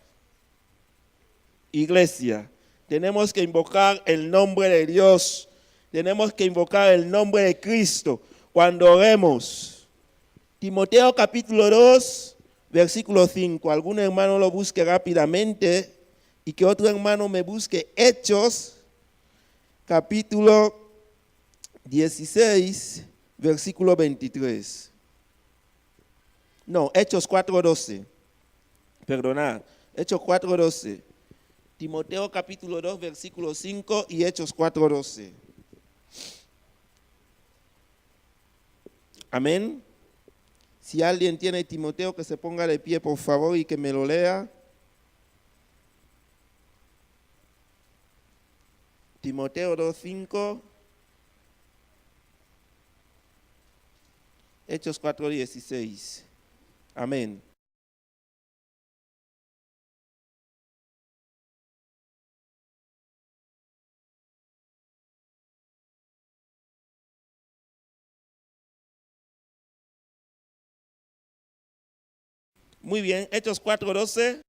Iglesia, tenemos que invocar el nombre de Dios. Tenemos que invocar el nombre de Cristo cuando oremos. Timoteo capítulo 2, versículo 5. Algún hermano lo busque rápidamente y que otro hermano me busque Hechos capítulo 16, versículo 23. No, Hechos 4:12. Perdonad, Hechos 4:12. Timoteo capítulo 2, versículo 5 y Hechos 4:12. Amén. Si alguien tiene Timoteo, que se ponga de pie, por favor, y que me lo lea. Timoteo 2:5. Hechos 4:16. Amén. Muy bien, Hechos 4:12.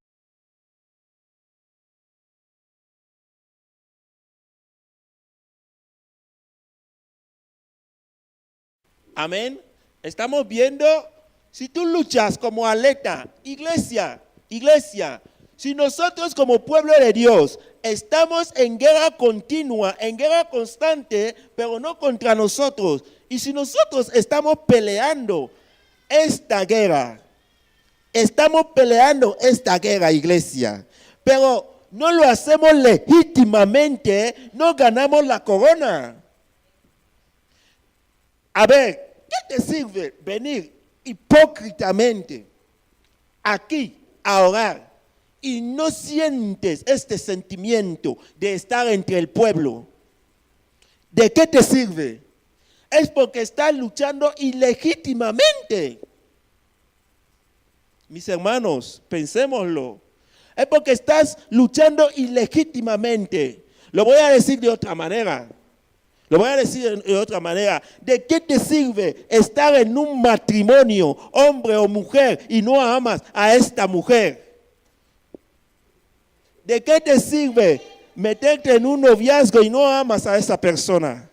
Amén. Estamos viendo, si tú luchas como atleta, iglesia, si nosotros como pueblo de Dios estamos en guerra continua, en guerra constante, pero no contra nosotros, y si nosotros estamos peleando esta guerra, iglesia, pero no lo hacemos legítimamente, no ganamos la corona. A ver, ¿qué te sirve venir hipócritamente aquí a orar y no sientes este sentimiento de estar entre el pueblo? ¿De qué te sirve? Es porque estás luchando ilegítimamente. Mis hermanos, pensémoslo. Es porque estás luchando ilegítimamente. Lo voy a decir de otra manera. ¿De qué te sirve estar en un matrimonio, hombre o mujer, y no amas a esta mujer? ¿De qué te sirve meterte en un noviazgo y no amas a esa persona?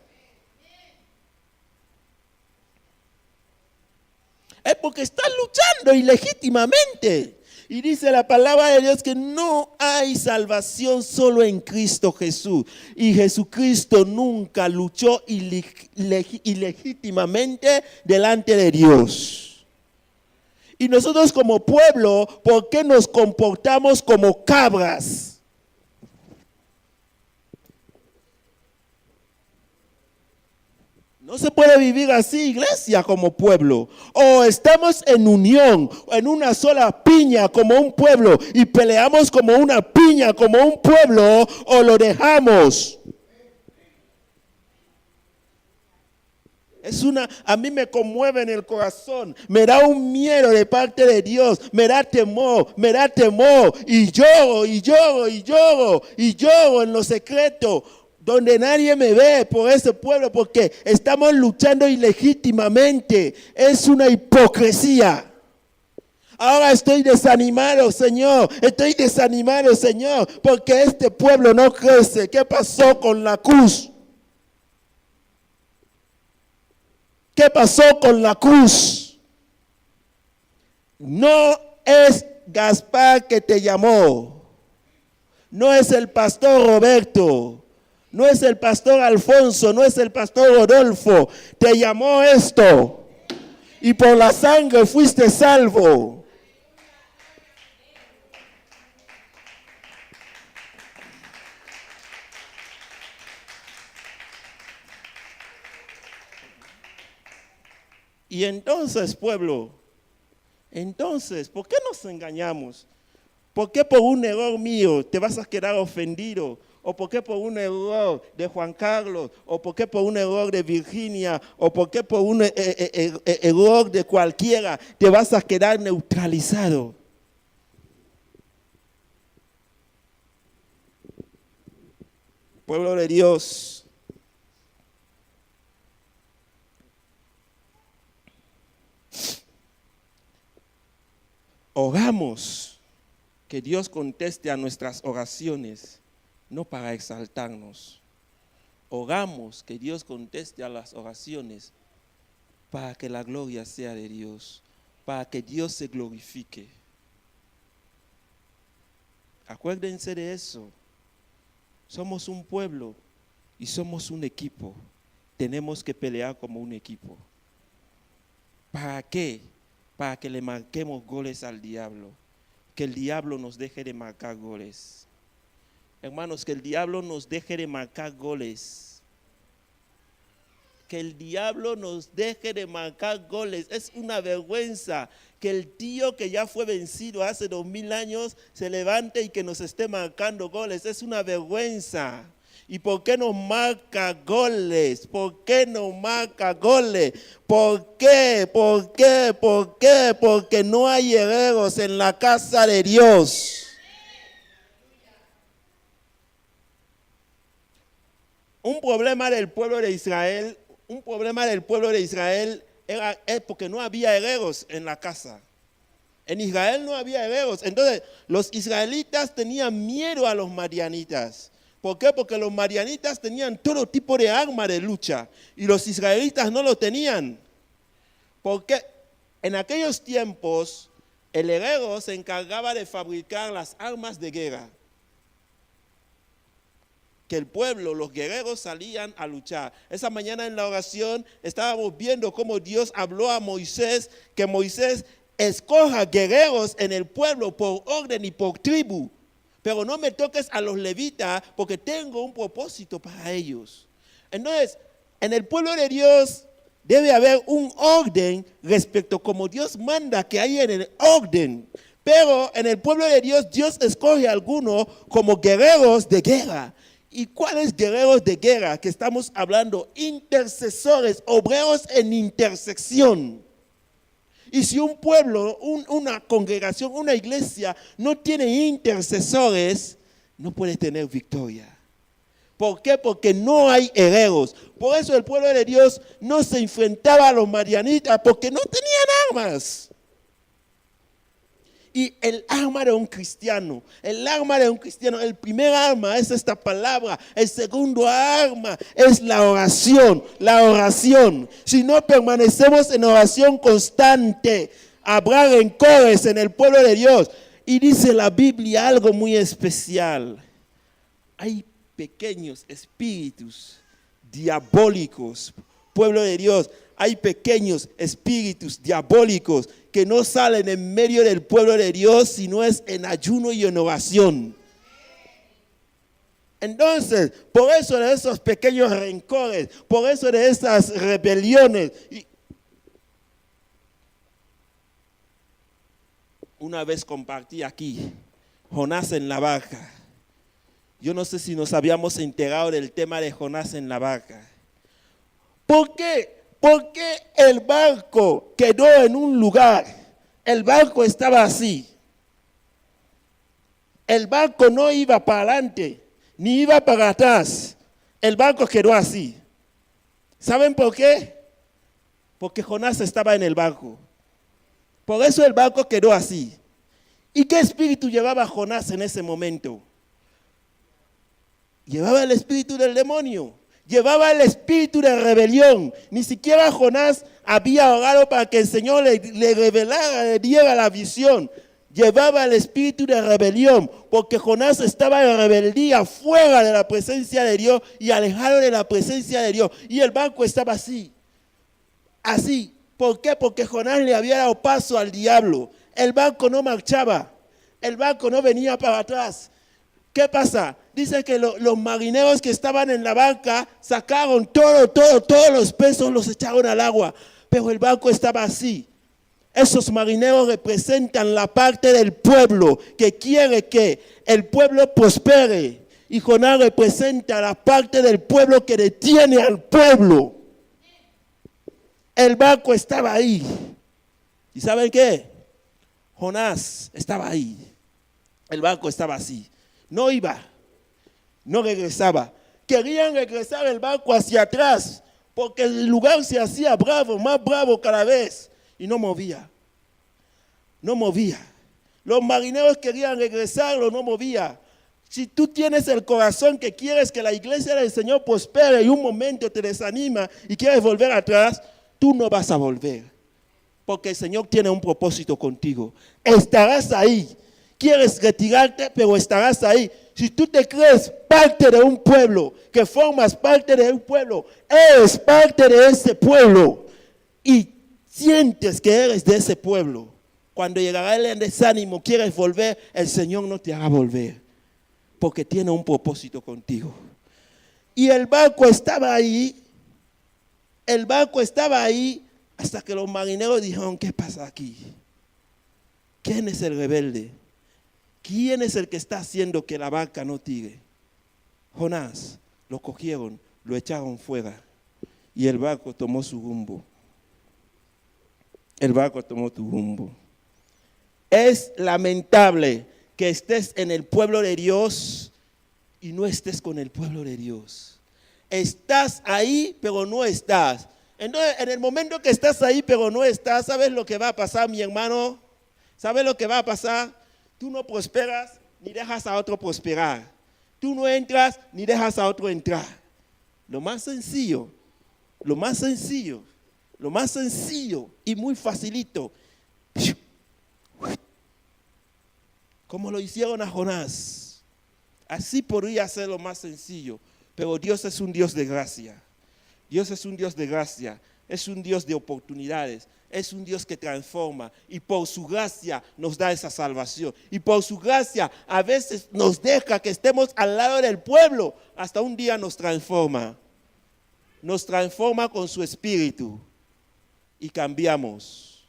Es porque estás luchando ilegítimamente. Y dice la palabra de Dios que no hay salvación solo en Cristo Jesús. Y Jesucristo nunca luchó ilegítimamente delante de Dios. Y nosotros como pueblo, ¿por qué nos comportamos como cabras? No se puede vivir así, iglesia, como pueblo. O estamos en unión, en una sola piña como un pueblo y peleamos como una piña, como un pueblo, o lo dejamos. A mí me conmueve en el corazón, me da un miedo de parte de Dios, me da temor, y lloro, y lloro, y lloro, y lloro en lo secreto, donde nadie me ve por ese pueblo, porque estamos luchando ilegítimamente. Es una hipocresía. Ahora estoy desanimado, Señor, porque este pueblo no crece. ¿Qué pasó con la cruz? ¿Qué pasó con la cruz? No es Gaspar que te llamó, no es el pastor Roberto, no es el pastor Alfonso, no es el pastor Rodolfo. Te llamó esto, y por la sangre fuiste salvo. Y entonces, pueblo, ¿por qué nos engañamos? ¿Por qué por un error mío te vas a quedar ofendido? ¿O por qué por un error de Juan Carlos? ¿O por qué por un error de Virginia? ¿O por qué por un error de cualquiera te vas a quedar neutralizado? Pueblo de Dios, oramos que Dios conteste a nuestras oraciones, no para exaltarnos. Oramos que Dios conteste a las oraciones para que la gloria sea de Dios, para que Dios se glorifique. Acuérdense de eso. Somos un pueblo y somos un equipo. Tenemos que pelear como un equipo. ¿Para qué? Para que le marquemos goles al diablo. Que el diablo nos deje de marcar goles. Hermanos, que el diablo nos deje de marcar goles. Que el diablo nos deje de marcar goles. Es una vergüenza que el tío que ya fue vencido hace 2000 años se levante y que nos esté marcando goles. Es una vergüenza. ¿Y por qué nos marca goles? ¿Por qué nos marca goles? ¿Por qué? ¿Por qué? ¿Por qué? Porque no hay herederos en la casa de Dios. Un problema del pueblo de Israel es porque no había herederos en la casa. En Israel no había herederos. Entonces, los israelitas tenían miedo a los madianitas. ¿Por qué? Porque los madianitas tenían todo tipo de arma de lucha y los israelitas no lo tenían. Porque en aquellos tiempos el herrero se encargaba de fabricar las armas de guerra. Que el pueblo, los guerreros salían a luchar. Esa mañana en la oración estábamos viendo cómo Dios habló a Moisés, que Moisés escoja guerreros en el pueblo por orden y por tribu. Pero no me toques a los levitas porque tengo un propósito para ellos. Entonces, en el pueblo de Dios debe haber un orden respecto a como Dios manda que haya en el orden. Pero en el pueblo de Dios, Dios escoge a algunos como guerreros de guerra. ¿Y cuáles guerreros de guerra que estamos hablando? Intercesores, obreros en intersección. Y si un pueblo, una congregación, una iglesia no tiene intercesores, no puede tener victoria. ¿Por qué? Porque no hay herederos. Por eso el pueblo de Dios no se enfrentaba a los madianitas porque no tenían armas. Y el arma de un cristiano, el primer arma es esta palabra, el segundo arma es la oración. Si no permanecemos en oración constante, habrá rencores en el pueblo de Dios. Y dice la Biblia algo muy especial. Hay pequeños espíritus diabólicos, pueblo de Dios. Hay pequeños espíritus diabólicos que no salen en medio del pueblo de Dios, sino es en ayuno y en oración. Entonces, por eso de esos pequeños rencores, por eso de esas rebeliones. Una vez compartí aquí, Jonás en la barca. Yo no sé si nos habíamos enterado del tema de Jonás en la barca. ¿Por qué ¿Por qué el barco quedó en un lugar? El barco estaba así. El barco no iba para adelante, ni iba para atrás. El barco quedó así. ¿Saben por qué? Porque Jonás estaba en el barco. Por eso el barco quedó así. ¿Y qué espíritu llevaba Jonás en ese momento? Llevaba el espíritu del demonio. Llevaba el espíritu de rebelión. Ni siquiera Jonás había orado para que el Señor le revelara, le diera la visión. Llevaba el espíritu de rebelión, porque Jonás estaba en rebeldía, fuera de la presencia de Dios y alejado de la presencia de Dios. Y el barco estaba así. Así. ¿Por qué? Porque Jonás le había dado paso al diablo. El barco no marchaba. El barco no venía para atrás. ¿Qué pasa? Dice que los marineros que estaban en la barca sacaron todos los pesos, los echaron al agua. Pero el barco estaba así. Esos marineros representan la parte del pueblo que quiere que el pueblo prospere. Y Jonás representa la parte del pueblo que detiene al pueblo. El barco estaba ahí. ¿Y saben qué? Jonás estaba ahí. El barco estaba así. No iba. No regresaba. Querían regresar el barco hacia atrás porque el lugar se hacía bravo, más bravo cada vez. Y no movía. No movía. Los marineros querían regresarlo, no movía. Si tú tienes el corazón que quieres que la iglesia del Señor prospere y un momento te desanima y quieres volver atrás, tú no vas a volver. Porque el Señor tiene un propósito contigo. Estarás ahí. Quieres retirarte, pero estarás ahí. Si tú te crees parte de un pueblo, que formas parte de un pueblo, eres parte de ese pueblo y sientes que eres de ese pueblo, cuando llegará el desánimo, quieres volver, el Señor no te hará volver, porque tiene un propósito contigo. Y el barco estaba ahí hasta que los marineros dijeron, ¿qué pasa aquí? ¿Quién es el rebelde? ¿Quién es el que está haciendo que la barca no tire? Jonás. Lo cogieron, lo echaron fuera y el barco tomó su rumbo. El barco tomó su rumbo. Es lamentable que estés en el pueblo de Dios y no estés con el pueblo de Dios. Estás ahí, pero no estás. Entonces, en el momento que estás ahí, pero no estás, ¿sabes lo que va a pasar, mi hermano? ¿Sabes lo que va a pasar? Tú no prosperas ni dejas a otro prosperar. Tú no entras ni dejas a otro entrar. Lo más sencillo y muy facilito. Como lo hicieron a Jonás. Así podría ser lo más sencillo. Pero Dios es un Dios de gracia. Dios es un Dios de gracia. Es un Dios de oportunidades. Es un Dios que transforma. Y por su gracia nos da esa salvación. Y por su gracia a veces nos deja que estemos al lado del pueblo. Hasta un día nos transforma. Nos transforma con su espíritu. Y cambiamos.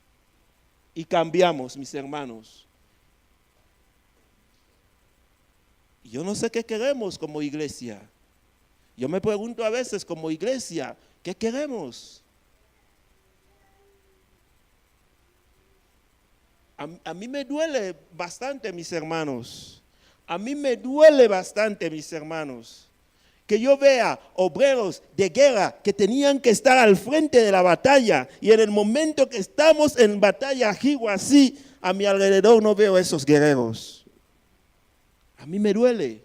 Y cambiamos, mis hermanos. Yo no sé qué queremos como iglesia. Yo me pregunto a veces como iglesia, ¿qué queremos? A mí me duele bastante, mis hermanos. A mí me duele bastante, mis hermanos, que yo vea obreros de guerra que tenían que estar al frente de la batalla y en el momento que estamos en batalla, gigo así, a mi alrededor no veo esos guerreros. A mí me duele.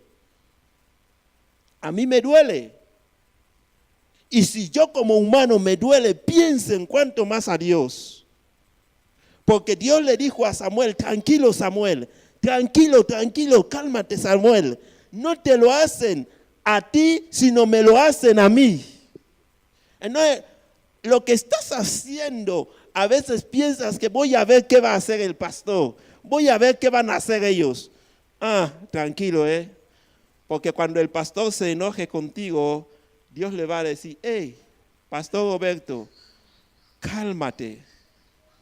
A mí me duele. Y si yo como humano me duele, piensen cuánto más a Dios. Porque Dios le dijo a Samuel, tranquilo Samuel, tranquilo, cálmate Samuel. No te lo hacen a ti, sino me lo hacen a mí. Entonces, lo que estás haciendo, a veces piensas que voy a ver qué va a hacer el pastor. Voy a ver qué van a hacer ellos. Tranquilo, porque cuando el pastor se enoje contigo, Dios le va a decir, hey, Pastor Roberto, cálmate,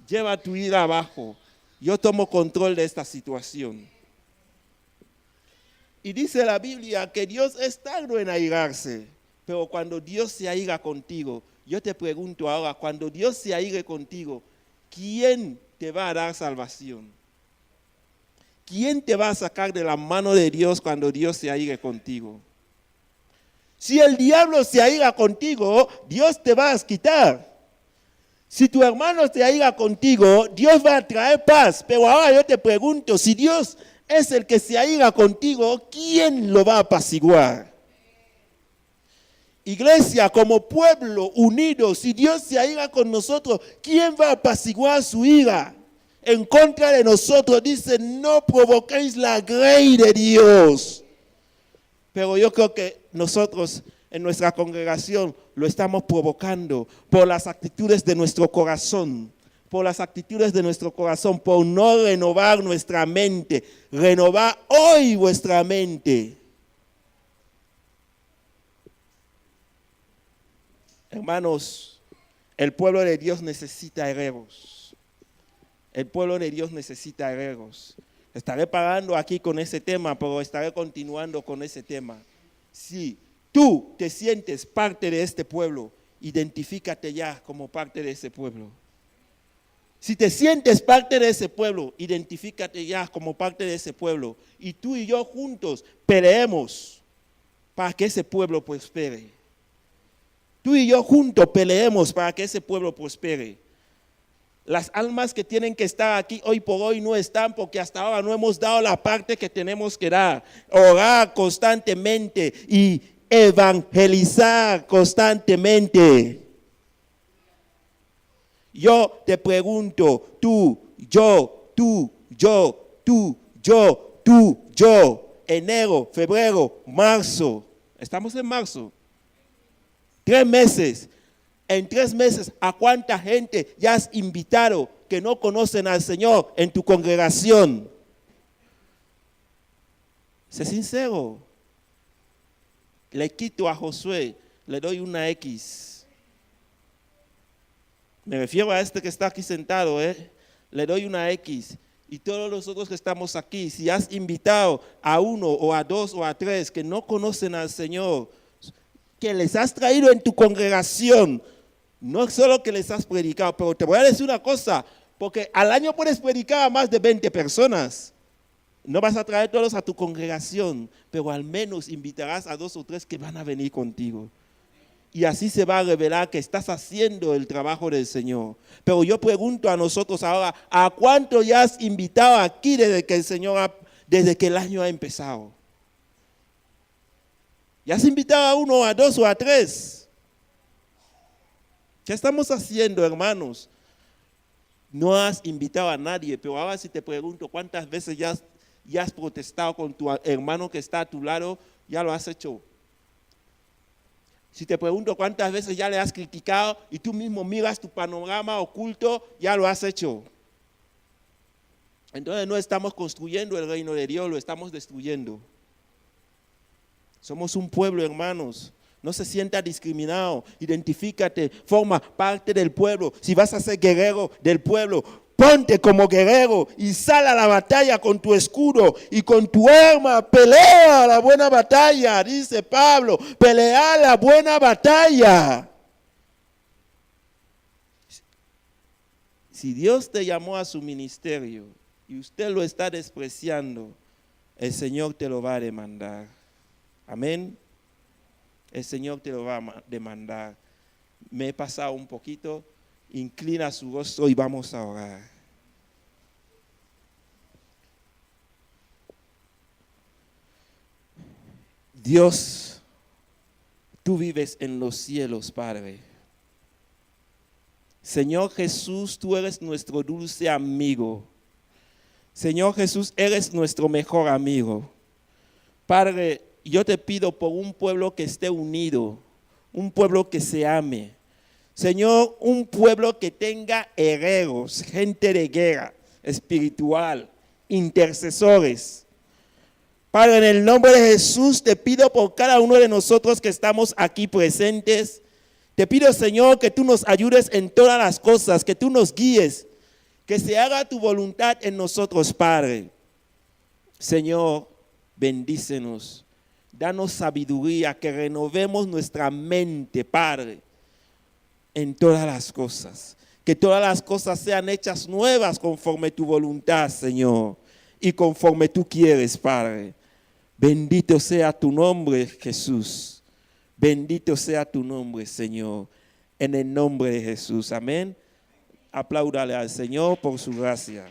lleva tu ira abajo, yo tomo control de esta situación. Y dice la Biblia que Dios es tardo en airarse, pero cuando Dios se aira contigo, Yo te pregunto ahora, cuando Dios se aire contigo, ¿quién te va a dar salvación? ¿Quién te va a sacar de la mano de Dios cuando Dios se aire contigo? Si el diablo se aira contigo, Dios te va a quitar. Si tu hermano se aira contigo, Dios va a traer paz. Pero ahora yo te pregunto, si Dios es el que se aira contigo, ¿quién lo va a apaciguar? Iglesia, como pueblo unido, si Dios se aira con nosotros, ¿quién va a apaciguar su ira? En contra de nosotros, dice, no provoquéis la grey de Dios. Pero yo creo que nosotros en nuestra congregación lo estamos provocando por las actitudes de nuestro corazón, por no renovar nuestra mente. Renovar hoy vuestra mente. Hermanos, el pueblo de Dios necesita herreros. El pueblo de Dios necesita herreros. Estaré parando aquí con ese tema, pero estaré continuando con ese tema. Si tú te sientes parte de este pueblo, identifícate ya como parte de ese pueblo. Si te sientes parte de ese pueblo, identifícate ya como parte de ese pueblo. Y tú y yo juntos peleemos para que ese pueblo prospere. Tú y yo juntos peleemos para que ese pueblo prospere. Las almas que tienen que estar aquí hoy por hoy no están porque hasta ahora no hemos dado la parte que tenemos que dar. Orar constantemente y evangelizar constantemente. Yo te pregunto, tú, yo, enero, febrero, marzo. Estamos en marzo. 3 meses. En 3 meses, ¿a cuánta gente ya has invitado que no conocen al Señor en tu congregación? Sé sincero. Le quito a Josué, le doy una X. Me refiero a este que está aquí sentado, le doy una X. Y todos los otros que estamos aquí, si has invitado a 1 o a 2 o a 3 que no conocen al Señor, que les has traído en tu congregación, no solo que les has predicado, pero te voy a decir una cosa, porque al año puedes predicar a más de 20 personas. No vas a traer todos a tu congregación, pero al menos invitarás a 2 o 3 que van a venir contigo. Y así se va a revelar que estás haciendo el trabajo del Señor. Pero yo pregunto a nosotros ahora, ¿a cuánto ya has invitado aquí desde que el año ha empezado? ¿Ya has invitado a 1, a 2 o a 3? ¿Qué estamos haciendo, hermanos? No has invitado a nadie, pero ahora si te pregunto cuántas veces ya has protestado con tu hermano que está a tu lado, ya lo has hecho. Si te pregunto cuántas veces ya le has criticado y tú mismo miras tu panorama oculto, ya lo has hecho. Entonces no estamos construyendo el reino de Dios, lo estamos destruyendo. Somos un pueblo, hermanos. No se sienta discriminado, identifícate, forma parte del pueblo. Si vas a ser guerrero del pueblo, ponte como guerrero y sal a la batalla con tu escudo y con tu arma. Pelea la buena batalla, dice Pablo, pelea la buena batalla. Si Dios te llamó a su ministerio y usted lo está despreciando, el Señor te lo va a demandar. Amén. El Señor te lo va a demandar. Me he pasado un poquito. Inclina su rostro y vamos a orar. Dios, tú vives en los cielos, Padre. Señor Jesús, tú eres nuestro dulce amigo. Señor Jesús, eres nuestro mejor amigo. Padre, yo te pido por un pueblo que esté unido, un pueblo que se ame. Señor, un pueblo que tenga herreros, gente de guerra espiritual, intercesores. Padre, en el nombre de Jesús te pido por cada uno de nosotros que estamos aquí presentes. Te pido, Señor, que tú nos ayudes en todas las cosas, que tú nos guíes, que se haga tu voluntad en nosotros, Padre. Señor, en todas las cosas. Que todas las cosas sean hechas nuevas conforme tu voluntad, Señor, y conforme tú quieres, Padre. Bendito sea tu nombre, Jesús. Bendito sea tu nombre, Señor. En el nombre de Jesús. Amén. Apláudale al Señor por su gracia.